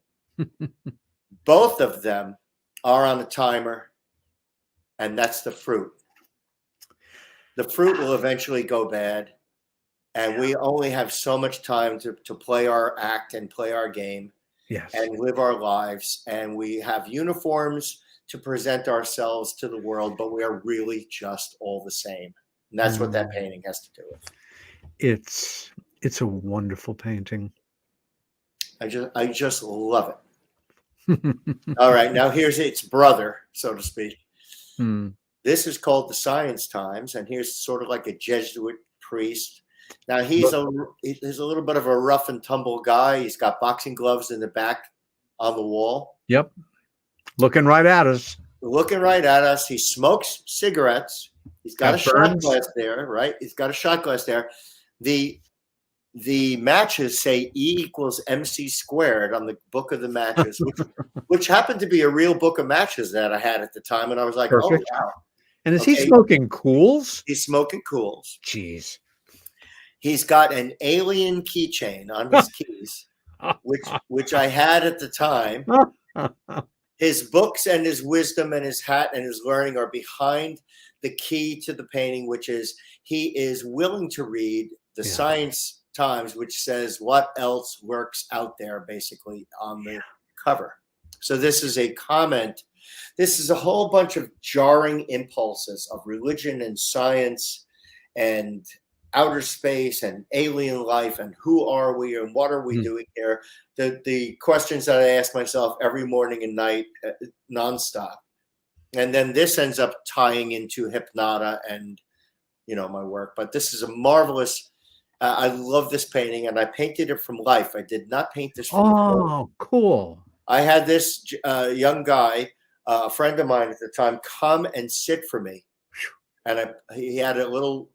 Both of them are on a timer, and that's the fruit. The fruit will eventually go bad, and we only have so much time to play our act and play our game and live our lives. And we have uniforms to present ourselves to the world, but we are really just all the same. And that's what that painting has to do with. It's a wonderful painting. I just love it. All right, now here's its brother, so to speak. This is called the Science Times, and here's sort of like a Jesuit priest. Now he's a little bit of a rough and tumble guy. He's got boxing gloves in the back on the wall. Yep, looking right at us. Looking right at us. He smokes cigarettes. He's got a shot glass there, right? He's got a shot glass there. The matches say E equals MC squared on the book of the matches, which happened to be a real book of matches that I had at the time. And I was like, Perfect. Oh, wow. And is he smoking Cools? He's smoking Cools. Jeez. He's got an alien keychain on his keys, which I had at the time. His books and his wisdom and his hat and his learning are behind the key to the painting, which is he is willing to read the Science Times, which says what else works out there, basically, on the cover. So this is a comment. This is a whole bunch of jarring impulses of religion and science and outer space and alien life and who are we and what are we doing here? The questions that I ask myself every morning and night, nonstop. And then this ends up tying into HYPNOTTA and, my work. But this is a marvelous. I love this painting, and I painted it from life. I did not paint this from Oh, cool. I had this young guy, a friend of mine at the time, come and sit for me. And he had a little,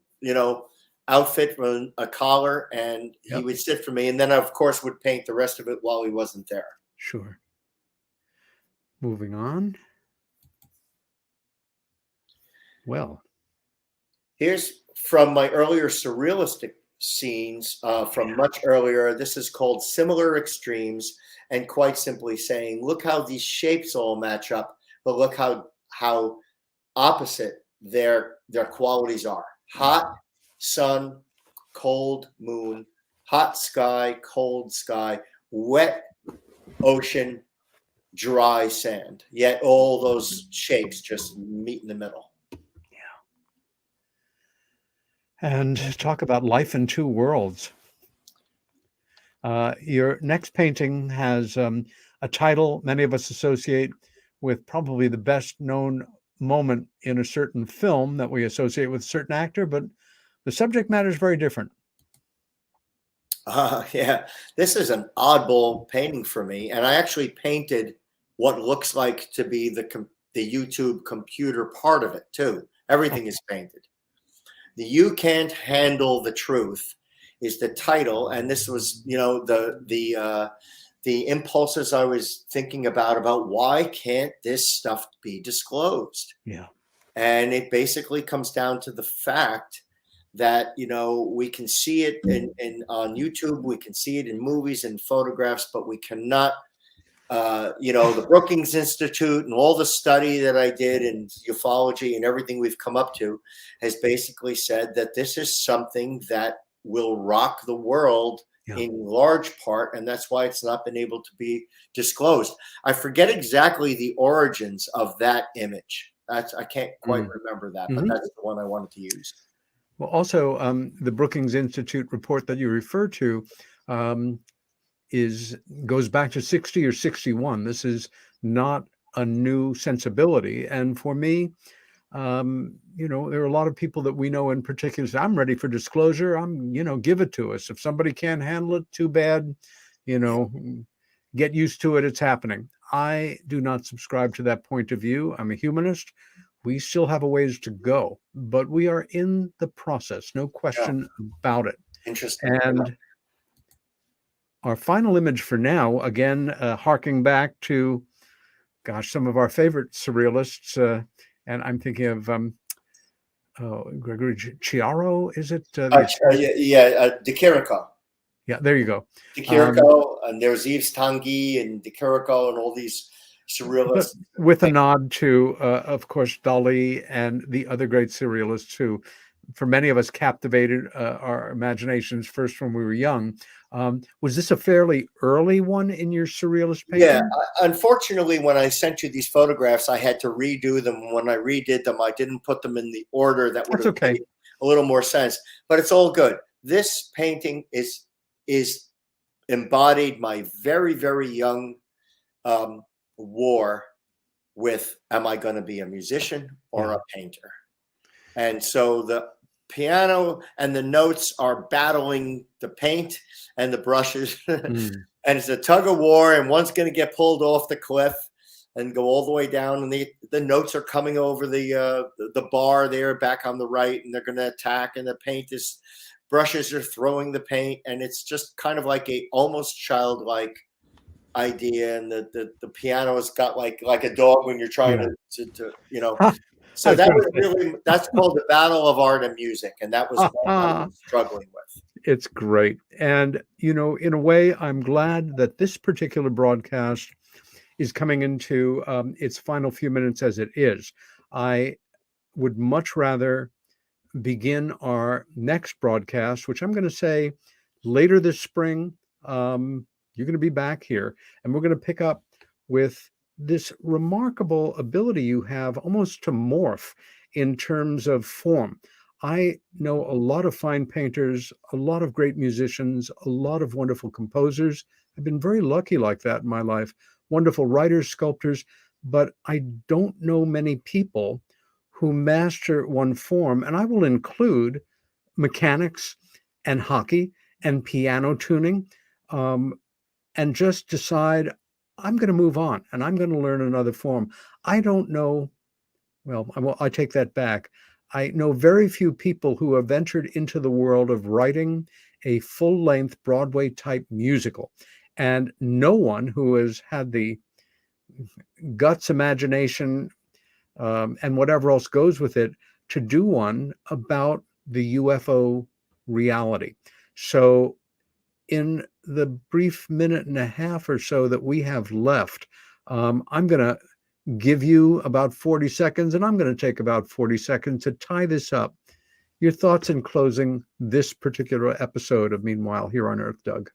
outfit with a collar, and he would sit for me. And then, of course, would paint the rest of it while he wasn't there. Sure. Moving on. Well. Here's from my earlier surrealistic scenes from much earlier. This is called Similar Extremes, and quite simply saying, look how these shapes all match up, but look how opposite their qualities are. Hot sun, cold moon, hot sky, cold sky, wet ocean, dry sand. Yet all those shapes just meet in the middle. And talk about life in two worlds. Your next painting has a title many of us associate with probably the best known moment in a certain film that we associate with a certain actor, but the subject matter is very different. This is an oddball painting for me. And I actually painted what looks like to be the YouTube computer part of it too. Everything is painted. The You Can't Handle the Truth is the title. And this was, the impulses I was thinking about why can't this stuff be disclosed? Yeah. And it basically comes down to the fact that, we can see it on YouTube, we can see it in movies and photographs, but we cannot, the Brookings Institute and all the study that I did in ufology and everything we've come up to has basically said that this is something that will rock the world in large part, and that's why it's not been able to be disclosed. I forget exactly the origins of that image. I can't quite remember that, but that's the one I wanted to use. Well, also, the Brookings Institute report that you refer to goes back to 60 or 61. This is not a new sensibility. And for me, There are a lot of people that we know in particular say, I'm ready for disclosure. Give it to us. If somebody can't handle it, too bad, get used to it. It's happening. I do not subscribe to that point of view. I'm a humanist. We still have a ways to go, but we are in the process. No question about it. Interesting. And our final image for now, again, harking back to, some of our favorite surrealists, and I'm thinking of Gregory Chiaro, is it? De Chirico. Yeah, there you go. De Chirico, and there's Yves Tanguy and De Chirico and all these surrealists. With a nod to, of course, Dali and the other great surrealists who, for many of us, captivated our imaginations first when we were young. Was this a fairly early one in your surrealist painting? Yeah, unfortunately, when I sent you these photographs, I had to redo them. When I redid them, I didn't put them in the order that would have made a little more sense. But it's all good. This painting is embodied my very, very young war with, am I going to be a musician or a painter? And so the piano and the notes are battling the paint and the brushes. And it's a tug of war, and one's going to get pulled off the cliff and go all the way down, and the notes are coming over the bar there back on the right, and they're going to attack, and the brushes are throwing the paint, and it's just kind of like a almost childlike idea, and the piano has got like a dog when you're trying to So that's called the battle of art and music. And that was what I was struggling with. It's great. And, in a way, I'm glad that this particular broadcast is coming into its final few minutes as it is. I would much rather begin our next broadcast, which I'm going to say later this spring. You're going to be back here, and we're going to pick up with this remarkable ability you have almost to morph in terms of form. I know a lot of fine painters, a lot of great musicians, a lot of wonderful composers. I've been very lucky like that in my life. Wonderful writers, sculptors, but I don't know many people who master one form. And I will include mechanics and hockey and piano tuning, and just decide, I'm going to move on and I'm going to learn another form. I don't know. Well, I take that back. I know very few people who have ventured into the world of writing a full-length Broadway-type musical, and no one who has had the guts, imagination, and whatever else goes with it to do one about the UFO reality. So in the brief minute and a half or so that we have left, I'm going to give you about 40 seconds, and I'm going to take about 40 seconds to tie this up. Your thoughts in closing this particular episode of Meanwhile Here on Earth, Doug.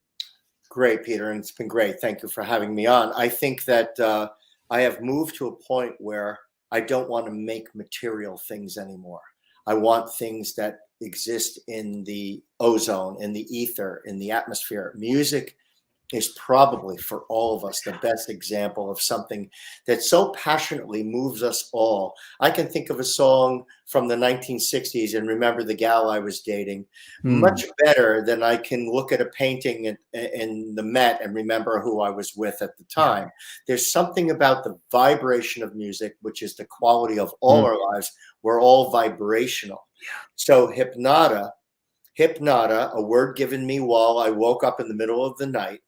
Great, Peter, and it's been great. Thank you for having me on. I think that I have moved to a point where I don't want to make material things anymore. I want things that exist in the ozone, in the ether, in the atmosphere. Music is probably, for all of us, the best example of something that so passionately moves us all. I can think of a song from the 1960s and remember the gal I was dating much better than I can look at a painting in the Met and remember who I was with at the time. There's something about the vibration of music, which is the quality of all our lives. We're all vibrational. So HYPNOTTA, a word given me while I woke up in the middle of the night,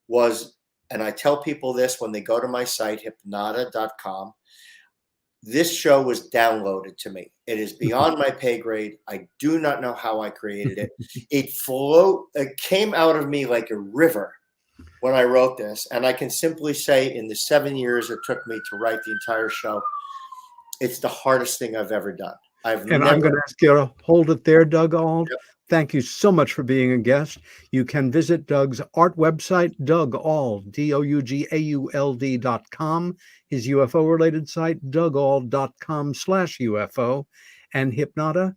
was, and I tell people this when they go to my site, HYPNOTTA.com, this show was downloaded to me. It is beyond my pay grade. I do not know how I created it. It came out of me like a river when I wrote this. And I can simply say, in the 7 years it took me to write the entire show, it's the hardest thing I've ever done. I'm going to ask you to hold it there, Doug Auld. Yep. Thank you so much for being a guest. You can visit Doug's art website, Doug Auld, DOUGAULD.com, his UFO-related site, DougAuld.com/UFO, and HYPNOTTA,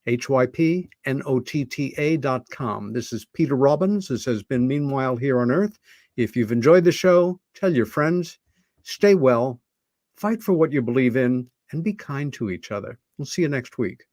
HYPNOTTA.com. This is Peter Robbins. This has been Meanwhile Here on Earth. If you've enjoyed the show, tell your friends, stay well, fight for what you believe in, and be kind to each other. We'll see you next week.